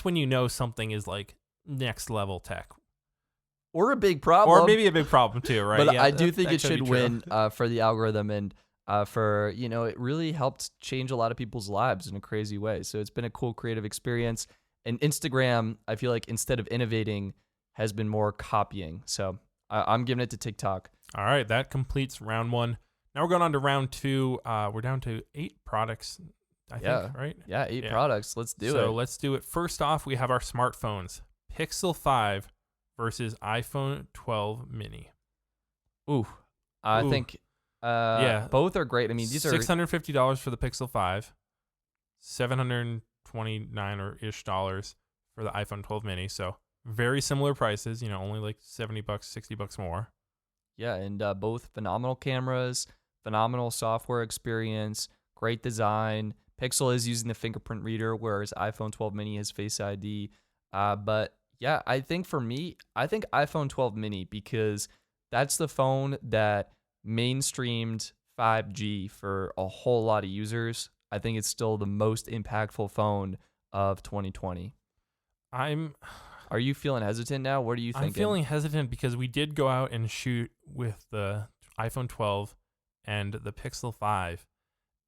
when you know something is, like, next level tech. Or a big problem. Or maybe a big problem, too, right? But yeah, I do think it should win for the algorithm, and for, it really helped change a lot of people's lives in a crazy way. So it's been a cool creative experience. And Instagram, I feel like instead of innovating, has been more copying. So I'm giving it to TikTok. All right, that completes round one. Now we're going on to round two. We're down to 8 products, I think, right? Yeah, 8 products. Let's do it. So let's do it. First off, we have our smartphones. Pixel 5 versus iPhone 12 mini. I think both are great. I mean, these are $650 for the Pixel 5, $729 or ish dollars for the iPhone 12 mini. So very similar prices, only like $70, $60 more. Yeah, and both phenomenal cameras, phenomenal software experience, great design. Pixel is using the fingerprint reader, whereas iPhone 12 mini has Face ID. But yeah, I think for me, iPhone 12 mini, because that's the phone that mainstreamed 5G for a whole lot of users. I think it's still the most impactful phone of 2020. Are you feeling hesitant now? What are you thinking? I'm feeling hesitant because we did go out and shoot with the iPhone 12 and the Pixel 5,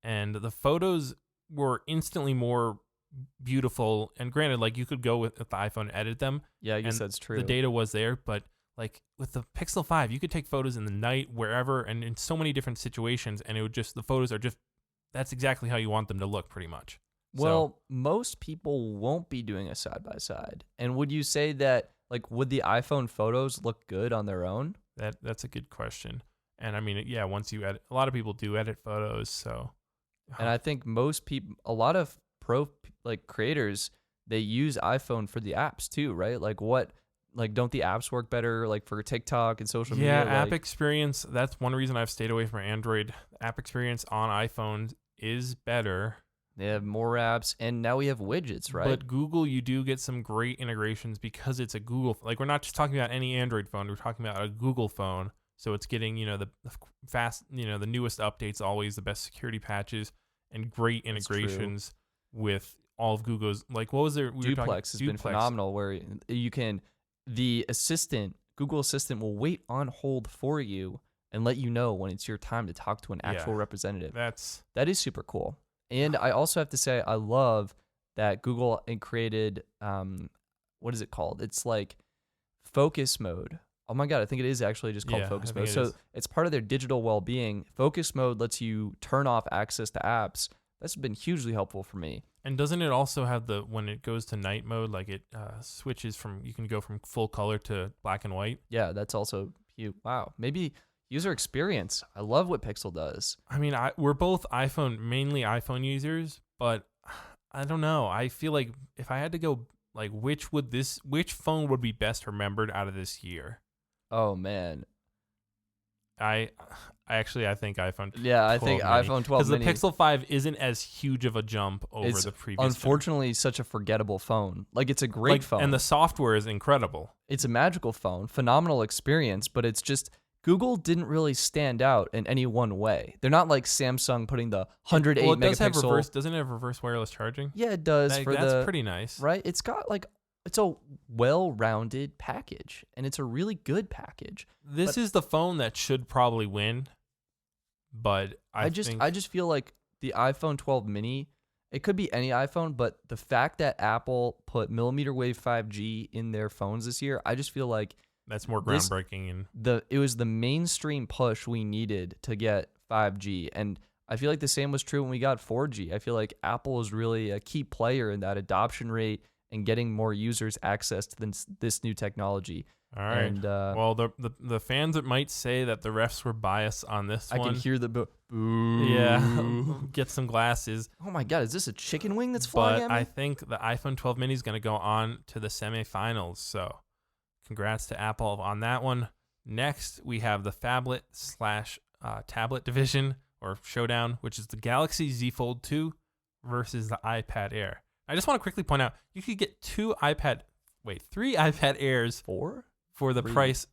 and the photos were instantly more beautiful. And granted, like, you could go with the iPhone and edit them. Yeah, I guess that's true. The data was there, but like with the Pixel 5, you could take photos in the night, wherever, and in so many different situations, and the photos are just, that's exactly how you want them to look, pretty much. Well, most people won't be doing a side-by-side. And would you say that, like, would the iPhone photos look good on their own? That's a good question. And I mean, yeah, once you edit, a lot of people do edit photos, so. And I think most people, a lot of pro, like, creators, they use iPhone for the apps too, right? Don't the apps work better, like, for TikTok and social media? Yeah, app experience, that's one reason I've stayed away from Android. App experience on iPhone is better. They have more apps, and now we have widgets, right? But Google, you do get some great integrations because it's a Google. Like, we're not just talking about any Android phone. We're talking about a Google phone. So it's getting, the fast, the newest updates, always the best security patches, and great integrations with all of Google's. Like, what was there? Duplex has been phenomenal, where you can, the assistant, Google Assistant will wait on hold for you and let you know when it's your time to talk to an actual representative. That is super cool. And I also have to say, I love that Google created, what is it called? It's like focus mode. Oh my God, I think it is actually just called focus mode. So it's part of their digital well-being. Focus mode lets you turn off access to apps. That's been hugely helpful for me. And doesn't it also have when it goes to night mode, like it switches you can go from full color to black and white? Yeah, that's also cute. Wow. Maybe user experience. I love what Pixel does. I mean, we're both mainly iPhone users, but I don't know. I feel like if I had to go, like, which phone would be best remembered out of this year? Oh man. I think iPhone 12 Yeah, I think mini, iPhone 12 mini. Because the Pixel 5 isn't as huge of a jump over the previous. Unfortunately, such a forgettable phone. Like, it's a great phone. And the software is incredible. It's a magical phone, phenomenal experience, but it's just Google didn't really stand out in any one way. They're not like Samsung putting the 108 well, it does have megapixel. doesn't it have reverse wireless charging? Yeah, it does. That's pretty nice. Right? It's got like, it's a well-rounded package, and it's a really good package. This is the phone that should probably win, but I just feel like the iPhone 12 mini, it could be any iPhone, but the fact that Apple put millimeter wave 5G in their phones this year, I just feel like that's more groundbreaking. And it was the mainstream push we needed to get 5G. And I feel like the same was true when we got 4G. I feel like Apple is really a key player in that adoption rate and getting more users access to this new technology. All right. And, well, the fans that might say that the refs were biased on this one. I can hear the boo. Yeah. Get some glasses. Oh my God, is this a chicken wing that's flying at me? But I think the iPhone 12 mini is going to go on to the semifinals. So congrats to Apple on that one. Next, we have the phablet / tablet division or showdown, which is the Galaxy Z Fold 2 versus the iPad Air. I just want to quickly point out, you could get three iPad Airs for the price.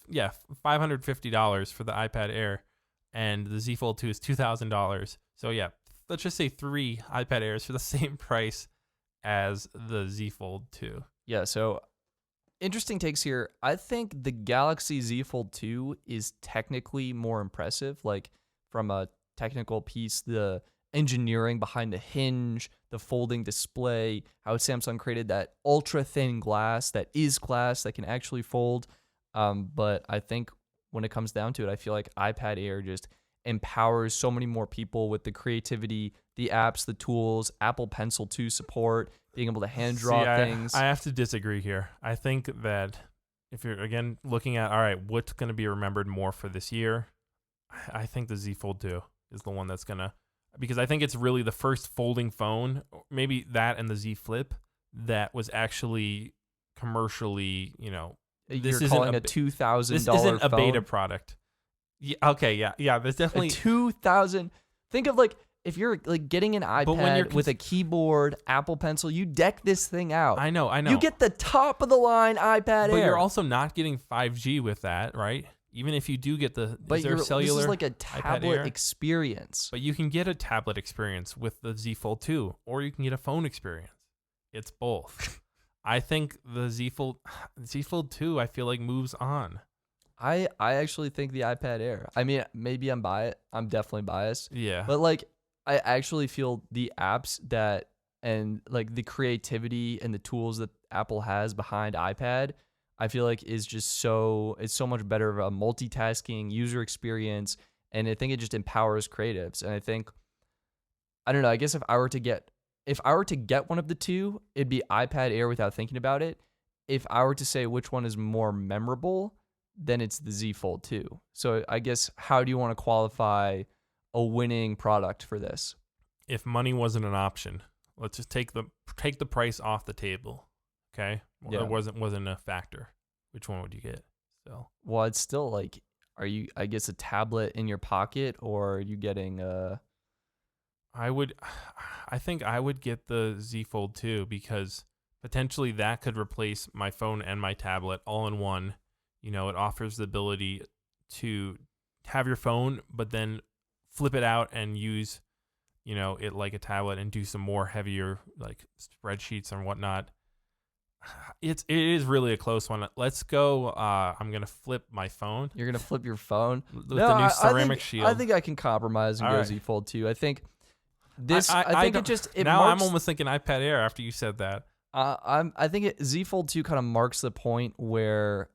Yeah, $550 for the iPad Air, and the Z Fold 2 is $2,000. So yeah, let's just say 3 iPad Airs for the same price as the Z Fold 2. Yeah, so interesting takes here. I think the Galaxy Z Fold 2 is technically more impressive, like from a technical piece, the engineering behind the hinge, the folding display, how Samsung created that ultra thin glass that is glass that can actually fold. But I think when it comes down to it, I feel like iPad Air just empowers so many more people with the creativity, the apps, the tools, Apple Pencil 2 support, being able to hand draw things. I have to disagree here. I think that if you're, again, looking at, all right, what's going to be remembered more for this year, I think the Z Fold 2 is the one that's going to, because I think it's really the first folding phone, maybe that and the Z Flip, that was actually commercially, You're calling a $2,000 This isn't a phone? beta product. Yeah, okay, yeah. There's definitely $2,000. Think of like if you're like getting an iPad with a keyboard, Apple Pencil, you deck this thing out. I know. You get the top of the line iPad Air. But you're also not getting 5G with that, right? Even if you do get cellular, this is like a tablet experience. But you can get a tablet experience with the Z Fold 2, or you can get a phone experience. It's both. I think the Z Fold 2, I feel like moves on. I actually think the iPad Air. I mean, maybe I'm biased. I'm definitely biased. Yeah. But like, I actually feel the apps and like the creativity and the tools that Apple has behind iPad, I feel like is just it's so much better of a multitasking user experience. And I think it just empowers creatives. And I think, I don't know, I guess if I were to get one of the two, it'd be iPad Air without thinking about it. If I were to say which one is more memorable, then it's the Z Fold 2. So I guess, how do you want to qualify a winning product for this? If money wasn't an option, let's just take the price off the table. Okay? Well, yeah. It wasn't a factor. Which one would you get? So, well, it's still like, I guess a tablet in your pocket, or are you getting I think I would get the Z Fold 2 because potentially that could replace my phone and my tablet all in one. It offers the ability to have your phone, but then flip it out and use, it like a tablet and do some more heavier like spreadsheets and whatnot. It is really a close one. Let's go. I'm gonna flip my phone. You're gonna flip your phone with the new ceramic shield. I think I can compromise and all go right. Z Fold 2. I think this. I'm almost thinking iPad Air after you said that. I think Z Fold 2 kind of marks the point where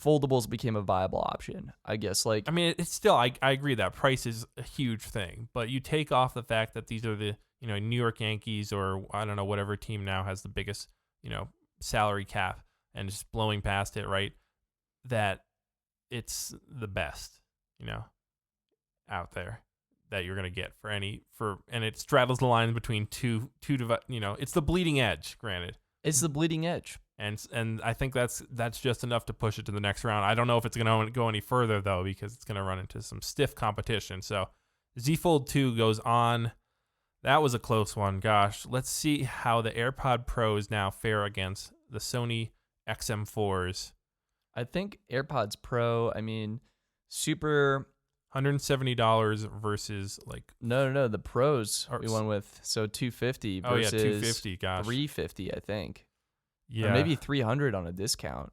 foldables became a viable option, I guess. Like, I mean, it's still, I agree that price is a huge thing, but you take off the fact that these are the, New York Yankees, or I don't know, whatever team now has the biggest, salary cap, and just blowing past it, right? That it's the best, out there that you're going to get and it straddles the line between two, it's the bleeding edge, granted. It's the bleeding edge. And I think that's just enough to push it to the next round. I don't know if it's going to go any further, though, because it's going to run into some stiff competition. So Z Fold 2 goes on. That was a close one. Gosh, let's see how the AirPod Pros now fare against the Sony XM4s. I think AirPods Pro, I mean, super. $170 versus like No. The Pros we went with. So $250 versus $250. Gosh, $350, I think. Yeah, Or maybe $300 on a discount.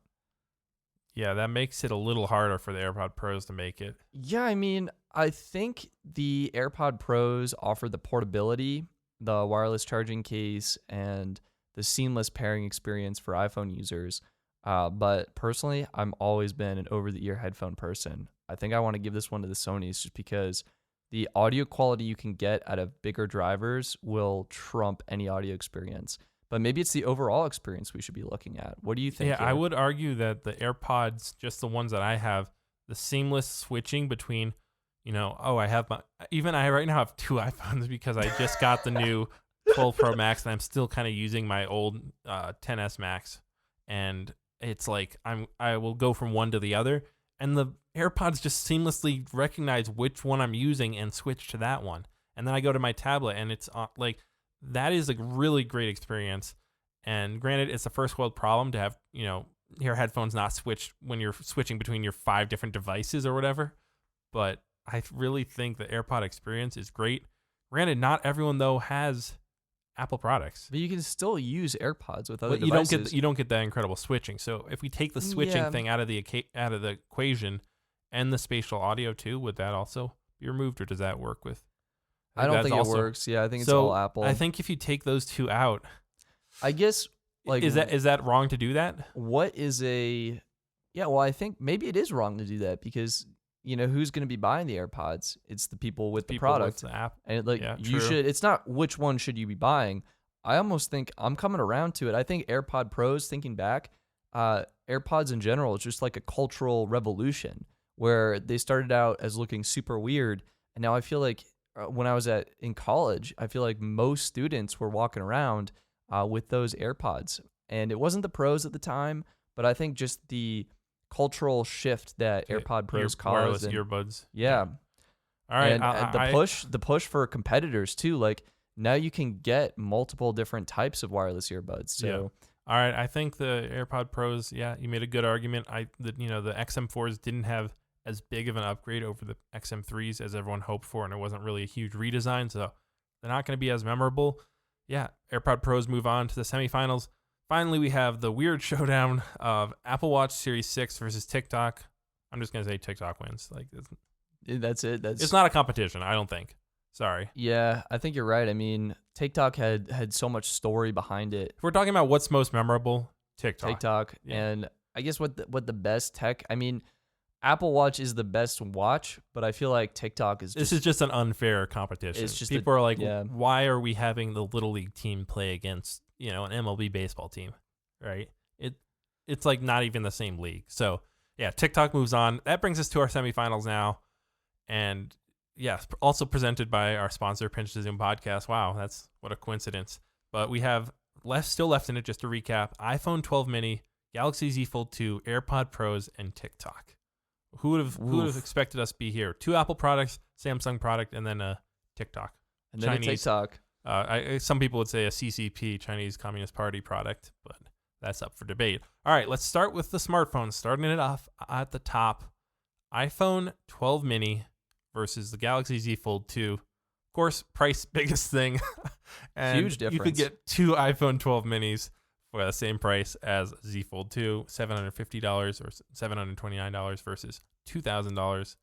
Yeah, that makes it a little harder for the AirPod Pros to make it. Yeah, I mean, I think the AirPod Pros offer the portability, the wireless charging case, and the seamless pairing experience for iPhone users. But personally, I've always been an over-the-ear headphone person. I think I want to give this one to the Sonys just because the audio quality you can get out of bigger drivers will trump any audio experience. But maybe it's the overall experience we should be looking at. What do you think? Yeah, here? I would argue that the AirPods, just the ones that I have, the seamless switching between, I right now have two iPhones because I just got the new 12 Pro Max and I'm still kind of using my old 10s Max. And it's like I will go from one to the other. And the AirPods just seamlessly recognize which one I'm using and switch to that one. And then I go to my tablet and it's that is a really great experience. And granted, it's a first world problem to have, your headphones not switched when you're switching between your 5 different devices or whatever. But I really think the AirPod experience is great. Granted, not everyone though has Apple products. But you can still use AirPods with other but devices. You don't get that incredible switching. So if we take the switching thing out of the equation and the spatial audio too, would that also be removed, or does that work with? I don't think it works. Yeah, I think it's all Apple. I think if you take those two out, I guess is that wrong to do that? What is a? Yeah, well, I think maybe it is wrong to do that because who's going to be buying the AirPods? It's the people with the product, with the app, and you should. It's not which one should you be buying. I almost think I'm coming around to it. I think AirPod Pros, thinking back, AirPods in general is just like a cultural revolution where they started out as looking super weird, and now I feel like when I was in college, I feel like most students were walking around with those AirPods, and it wasn't the Pros at the time, but I think just the cultural shift that AirPod Pros caused. Wireless earbuds. Yeah. All right. And the push for competitors too. Like now you can get multiple different types of wireless earbuds. So. Yeah. All right. I think the AirPod Pros. Yeah, you made a good argument. The XM4s didn't have as big of an upgrade over the XM3s as everyone hoped for, and it wasn't really a huge redesign, so they're not going to be as memorable. Yeah, AirPod Pros move on to the semifinals. Finally, we have the weird showdown of Apple Watch Series 6 versus TikTok. I'm just going to say TikTok wins. That's it. It's not a competition, I don't think. Sorry. Yeah, I think you're right. I mean, TikTok had so much story behind it. If we're talking about what's most memorable, TikTok. Yeah. And I guess what the best tech, I mean, Apple Watch is the best watch, but I feel like TikTok is this is just an unfair competition. It's just people are like, why are we having the Little League team play against, an MLB baseball team, right? It's like not even the same league. So, yeah, TikTok moves on. That brings us to our semifinals now. And, yes, also presented by our sponsor, Pinch to Zoom Podcast. Wow, that's what a coincidence. But we have still left in it, just to recap, iPhone 12 mini, Galaxy Z Fold 2, AirPod Pros, and TikTok. Who would have expected us to be here? 2 Apple products, Samsung product, and then a TikTok. And then Chinese, a TikTok. Some people would say a CCP, Chinese Communist Party product, but that's up for debate. All right, let's start with the smartphones. Starting it off at the top, iPhone 12 mini versus the Galaxy Z Fold 2. Of course, price biggest thing. And huge difference. You could get 2 iPhone 12 minis for the same price as Z Fold 2, $750 or $729 versus $2,000.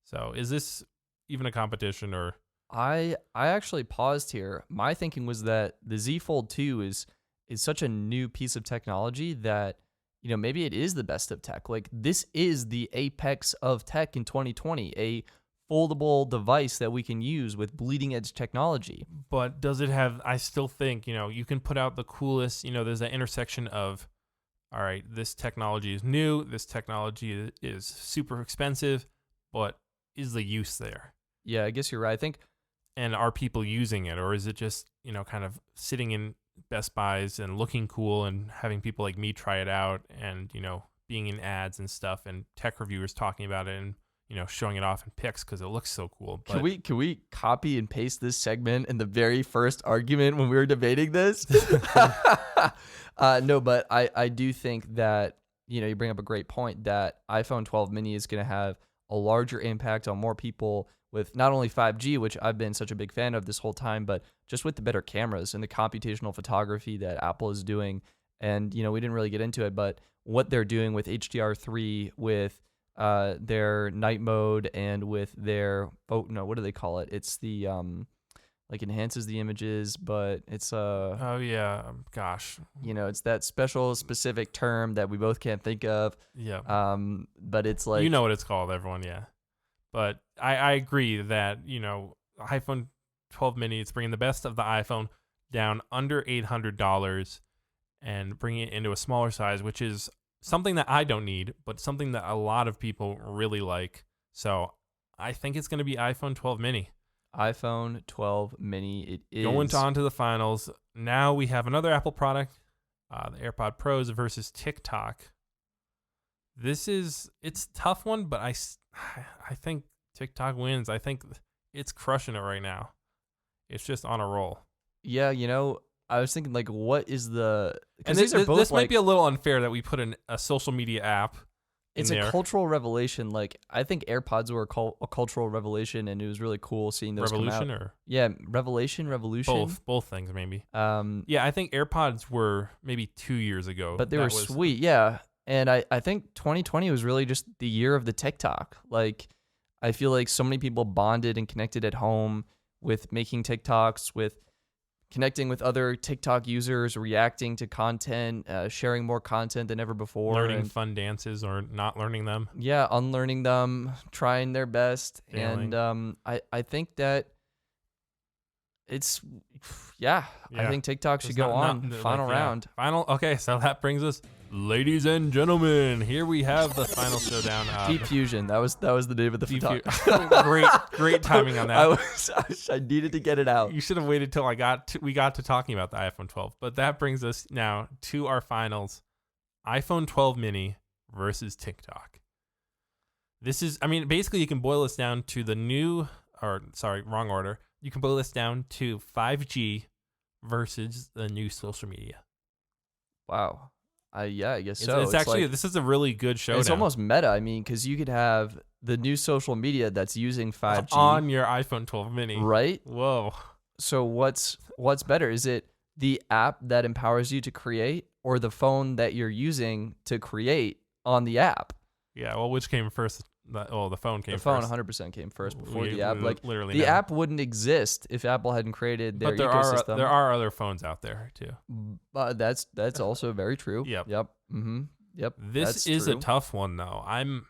So is this even a competition? Or I actually paused here. My thinking was that the Z Fold 2 is such a new piece of technology that maybe it is the best of tech. Like this is the apex of tech in 2020, a foldable device that we can use with bleeding edge technology. But does it have, I still think, you can put out the coolest, there's that intersection of, all right, this technology is new, this technology is super expensive, but is the use there? Yeah, I guess you're right. I think. And are people using it, or is it just, kind of sitting in Best Buys and looking cool and having people like me try it out and, being in ads and stuff and tech reviewers talking about it and, showing it off in pics because it looks so cool. But can we copy and paste this segment in the very first argument when we were debating this? No, but I do think that, you bring up a great point that iPhone 12 mini is going to have a larger impact on more people with not only 5G, which I've been such a big fan of this whole time, but just with the better cameras and the computational photography that Apple is doing. And, we didn't really get into it, but what they're doing with HDR3, with their night mode, and with their, what do they call it? It's the, enhances the images, but it's oh yeah, gosh, it's that special specific term that we both can't think of. Yeah. But it's like, what it's called, everyone. Yeah. But I agree that, iPhone 12 mini, it's bringing the best of the iPhone down under $800 and bringing it into a smaller size, which is something that I don't need, but something that a lot of people really like. So I think it's going to be iPhone 12 mini. iPhone 12 mini, it is. Going on to the finals. Now we have another Apple product, the Airpod Pros versus TikTok. It's a tough one, but I think TikTok wins. I think it's crushing it right now. It's just on a roll. Yeah, I was thinking, what is the... And this might be a little unfair that we put in a social media app. It's a cultural revelation. I think AirPods were a cultural revelation, and it was really cool seeing those come out. Yeah, revolution. Both things maybe. Yeah, I think AirPods were maybe 2 years ago. But they were sweet, yeah. And I think 2020 was really just the year of the TikTok. I feel like so many people bonded and connected at home with making TikToks, with connecting with other TikTok users, reacting to content, sharing more content than ever before. Learning fun dances or not learning them. Yeah, unlearning them, trying their best. Failing. And I think that it's, I think TikTok should go on. Final round. Okay, so that brings us, ladies and gentlemen, here we have the final showdown. Deep Fusion. That was the name of the photographer. Great timing on that. I needed to get it out. You should have waited till we got to talking about the iPhone 12. But that brings us now to our finals: iPhone 12 mini versus TikTok. Basically you can boil this down to wrong order. You can boil this down to 5G versus the new social media. Wow. I guess so. It's actually, this is a really good showdown. It's almost meta. Because you could have the new social media that's using 5G on your iPhone 12 mini. Right? Whoa. So what's better? Is it the app that empowers you to create, or the phone that you're using to create on the app? Yeah, well, which came first? The phone came first. The phone 100% came first before the app. Literally, the app wouldn't exist if Apple hadn't created their ecosystem. There are other phones out there too. That's also very true. Yep. Mm-hmm. Yep. This is a tough one though. I'm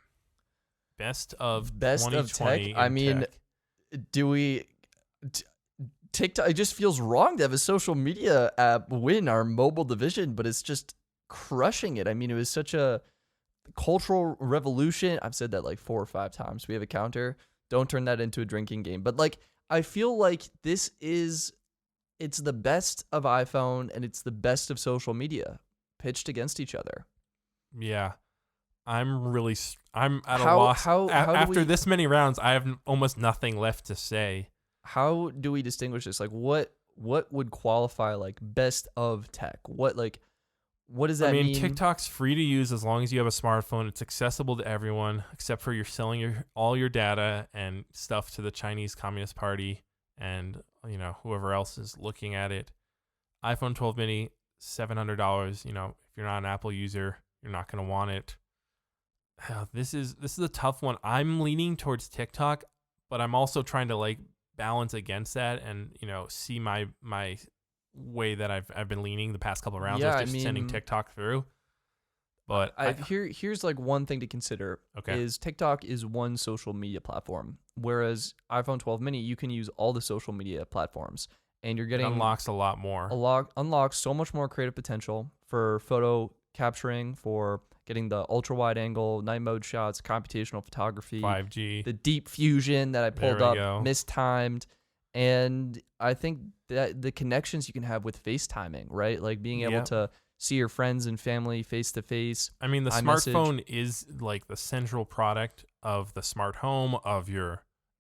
best of tech. Tech. Do we? TikTok. It just feels wrong to have a social media app win our mobile division, but it's just crushing it. It was such a cultural revolution. I've said that 4 or 5 times. We have a counter. Don't turn that into a drinking game. But I feel like it's the best of iPhone and it's the best of social media pitched against each other. Yeah. I'm at a loss. After this many rounds, I have almost nothing left to say. How do we distinguish this? What would qualify best of tech? What does that mean? TikTok's free to use as long as you have a smartphone. It's accessible to everyone, except for you're selling all your data and stuff to the Chinese Communist Party and whoever else is looking at it. iPhone 12 mini, $700. If you're not an Apple user, you're not going to want it. This is a tough one. I'm leaning towards TikTok, but I'm also trying to balance against that and see my way that I've been leaning the past couple of rounds. Sending TikTok through. But here's one thing to consider. Okay. Is TikTok is one social media platform, whereas iPhone 12 mini you can use all the social media platforms, and you're getting unlocks a lot more. Unlocks so much more creative potential for photo capturing, for getting the ultra wide angle, night mode shots, computational photography, 5G, the deep fusion that I pulled up, mistimed. And I think that the connections you can have with FaceTiming, right? Being able to see your friends and family face to face. The smartphone is the central product of the smart home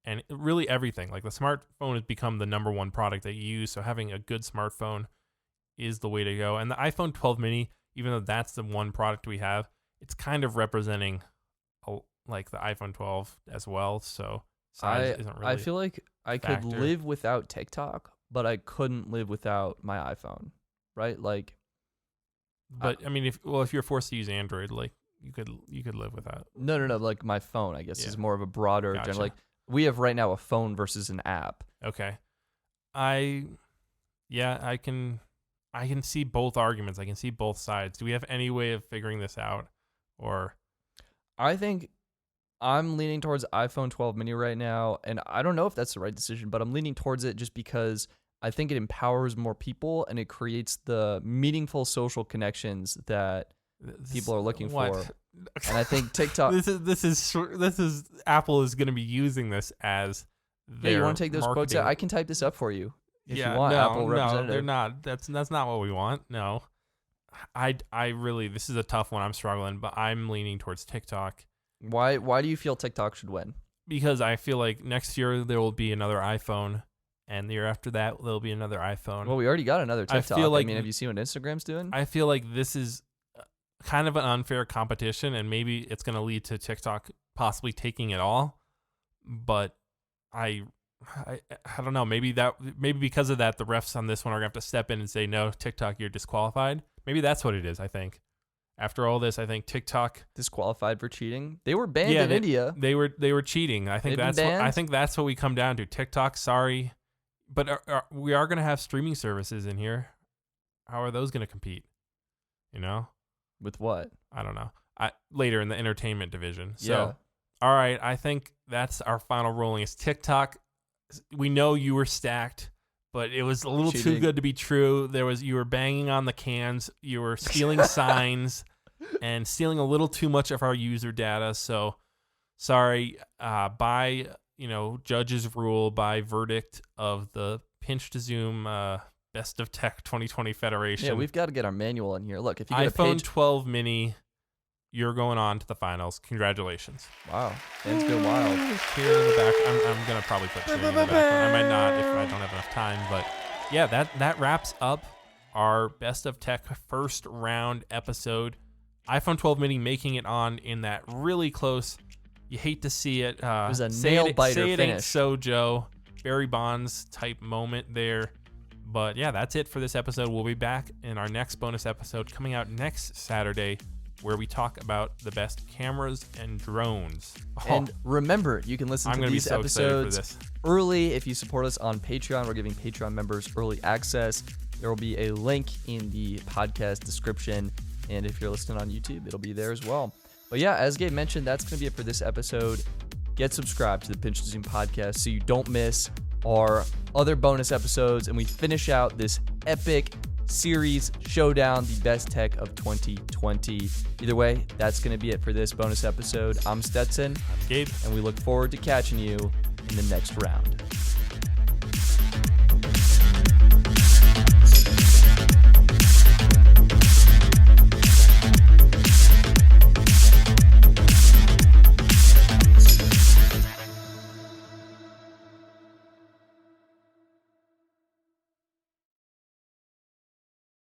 and really everything. The smartphone has become the number one product that you use. So having a good smartphone is the way to go. And the iPhone 12 mini, even though that's the one product we have, it's kind of representing like the iPhone 12 as well, so size isn't really I feel like I could factor. live without TikTok, but I couldn't live without my iPhone, right? Like, But I mean, if you're forced to use Android, like you could live without. no, like my phone, I guess, Yeah. is more of a broader Gotcha. like we have right now a phone versus an app. Okay, I can see both arguments. I can see both sides. Do we have any way of figuring this out, or? I think I'm leaning towards iPhone 12 mini right now, and I don't know if that's the right decision, but I'm leaning towards it just because I think it empowers more people and it creates the meaningful social connections that people are looking for. And I think TikTok. This is Apple is going to be using this as their Yeah, you want to take those quotes out? marketing. I can type this up for you if Yeah, you want. Apple no, representative. they're not. That's not what we want. No, I really, this is a tough one. I'm struggling, but I'm leaning towards TikTok Why do you feel TikTok should win? because I feel like next year there will be another iPhone, and the year after that there'll be another iPhone. Well, we already got another I TikTok. feel like- I mean, have you seen what Instagram's doing? I feel like this is kind of an unfair competition, and maybe it's going to lead to TikTok possibly taking it all. But I don't know. Maybe because of that, the refs on this one are going to have to step in and say, no, TikTok, you're disqualified. Maybe that's what it is. I think after all this, I think TikTok Disqualified for cheating? They were banned in India. They were cheating. I think They've been that's what we come down to. TikTok, sorry, but we are going to have streaming services in here. How are those going to compete? You know. With what? I don't know. Later in the entertainment division. So, Yeah. all right, I think that's our final ruling. Is TikTok. We know you were stacked, but it was a little too Cheating. good to be true. You were banging on the cans, you were stealing signs, and stealing a little too much of our user data. So, sorry. By judge's rule, by verdict of the Pinch to Zoom Best of Tech 2020 Federation. Yeah, we've got to get our manual in here. Look, if you get a iPhone page, 12 mini, you're going on to the finals. Congratulations. wow, fans go wild. Here in the back, I'm going to probably put cheering in the background. I might not if I don't have enough time, but yeah, that wraps up our Best of Tech first round episode. iPhone 12 mini making it on in that really close. You hate to see it. It was a say nail-biter it ain't finish. so, Joe. Barry Bonds type moment there. But yeah, that's it for this episode. We'll be back in our next bonus episode coming out next Saturday, where we talk about the best cameras and drones. And remember, you can listen I'm to gonna be these so excited for episodes this. early if you support us on Patreon. We're giving Patreon members early access. There will be a link in the podcast description. And if you're listening on YouTube, it'll be there as well. But yeah, as Gabe mentioned, that's going to be it for this episode. Get subscribed to the Pinch to Zoom podcast so you don't miss our other bonus episodes. And we finish out this epic series showdown, the best tech of 2020. Either way, that's going to be it for this bonus episode. I'm Stetson, Gabe. and we look forward to catching you in the next round.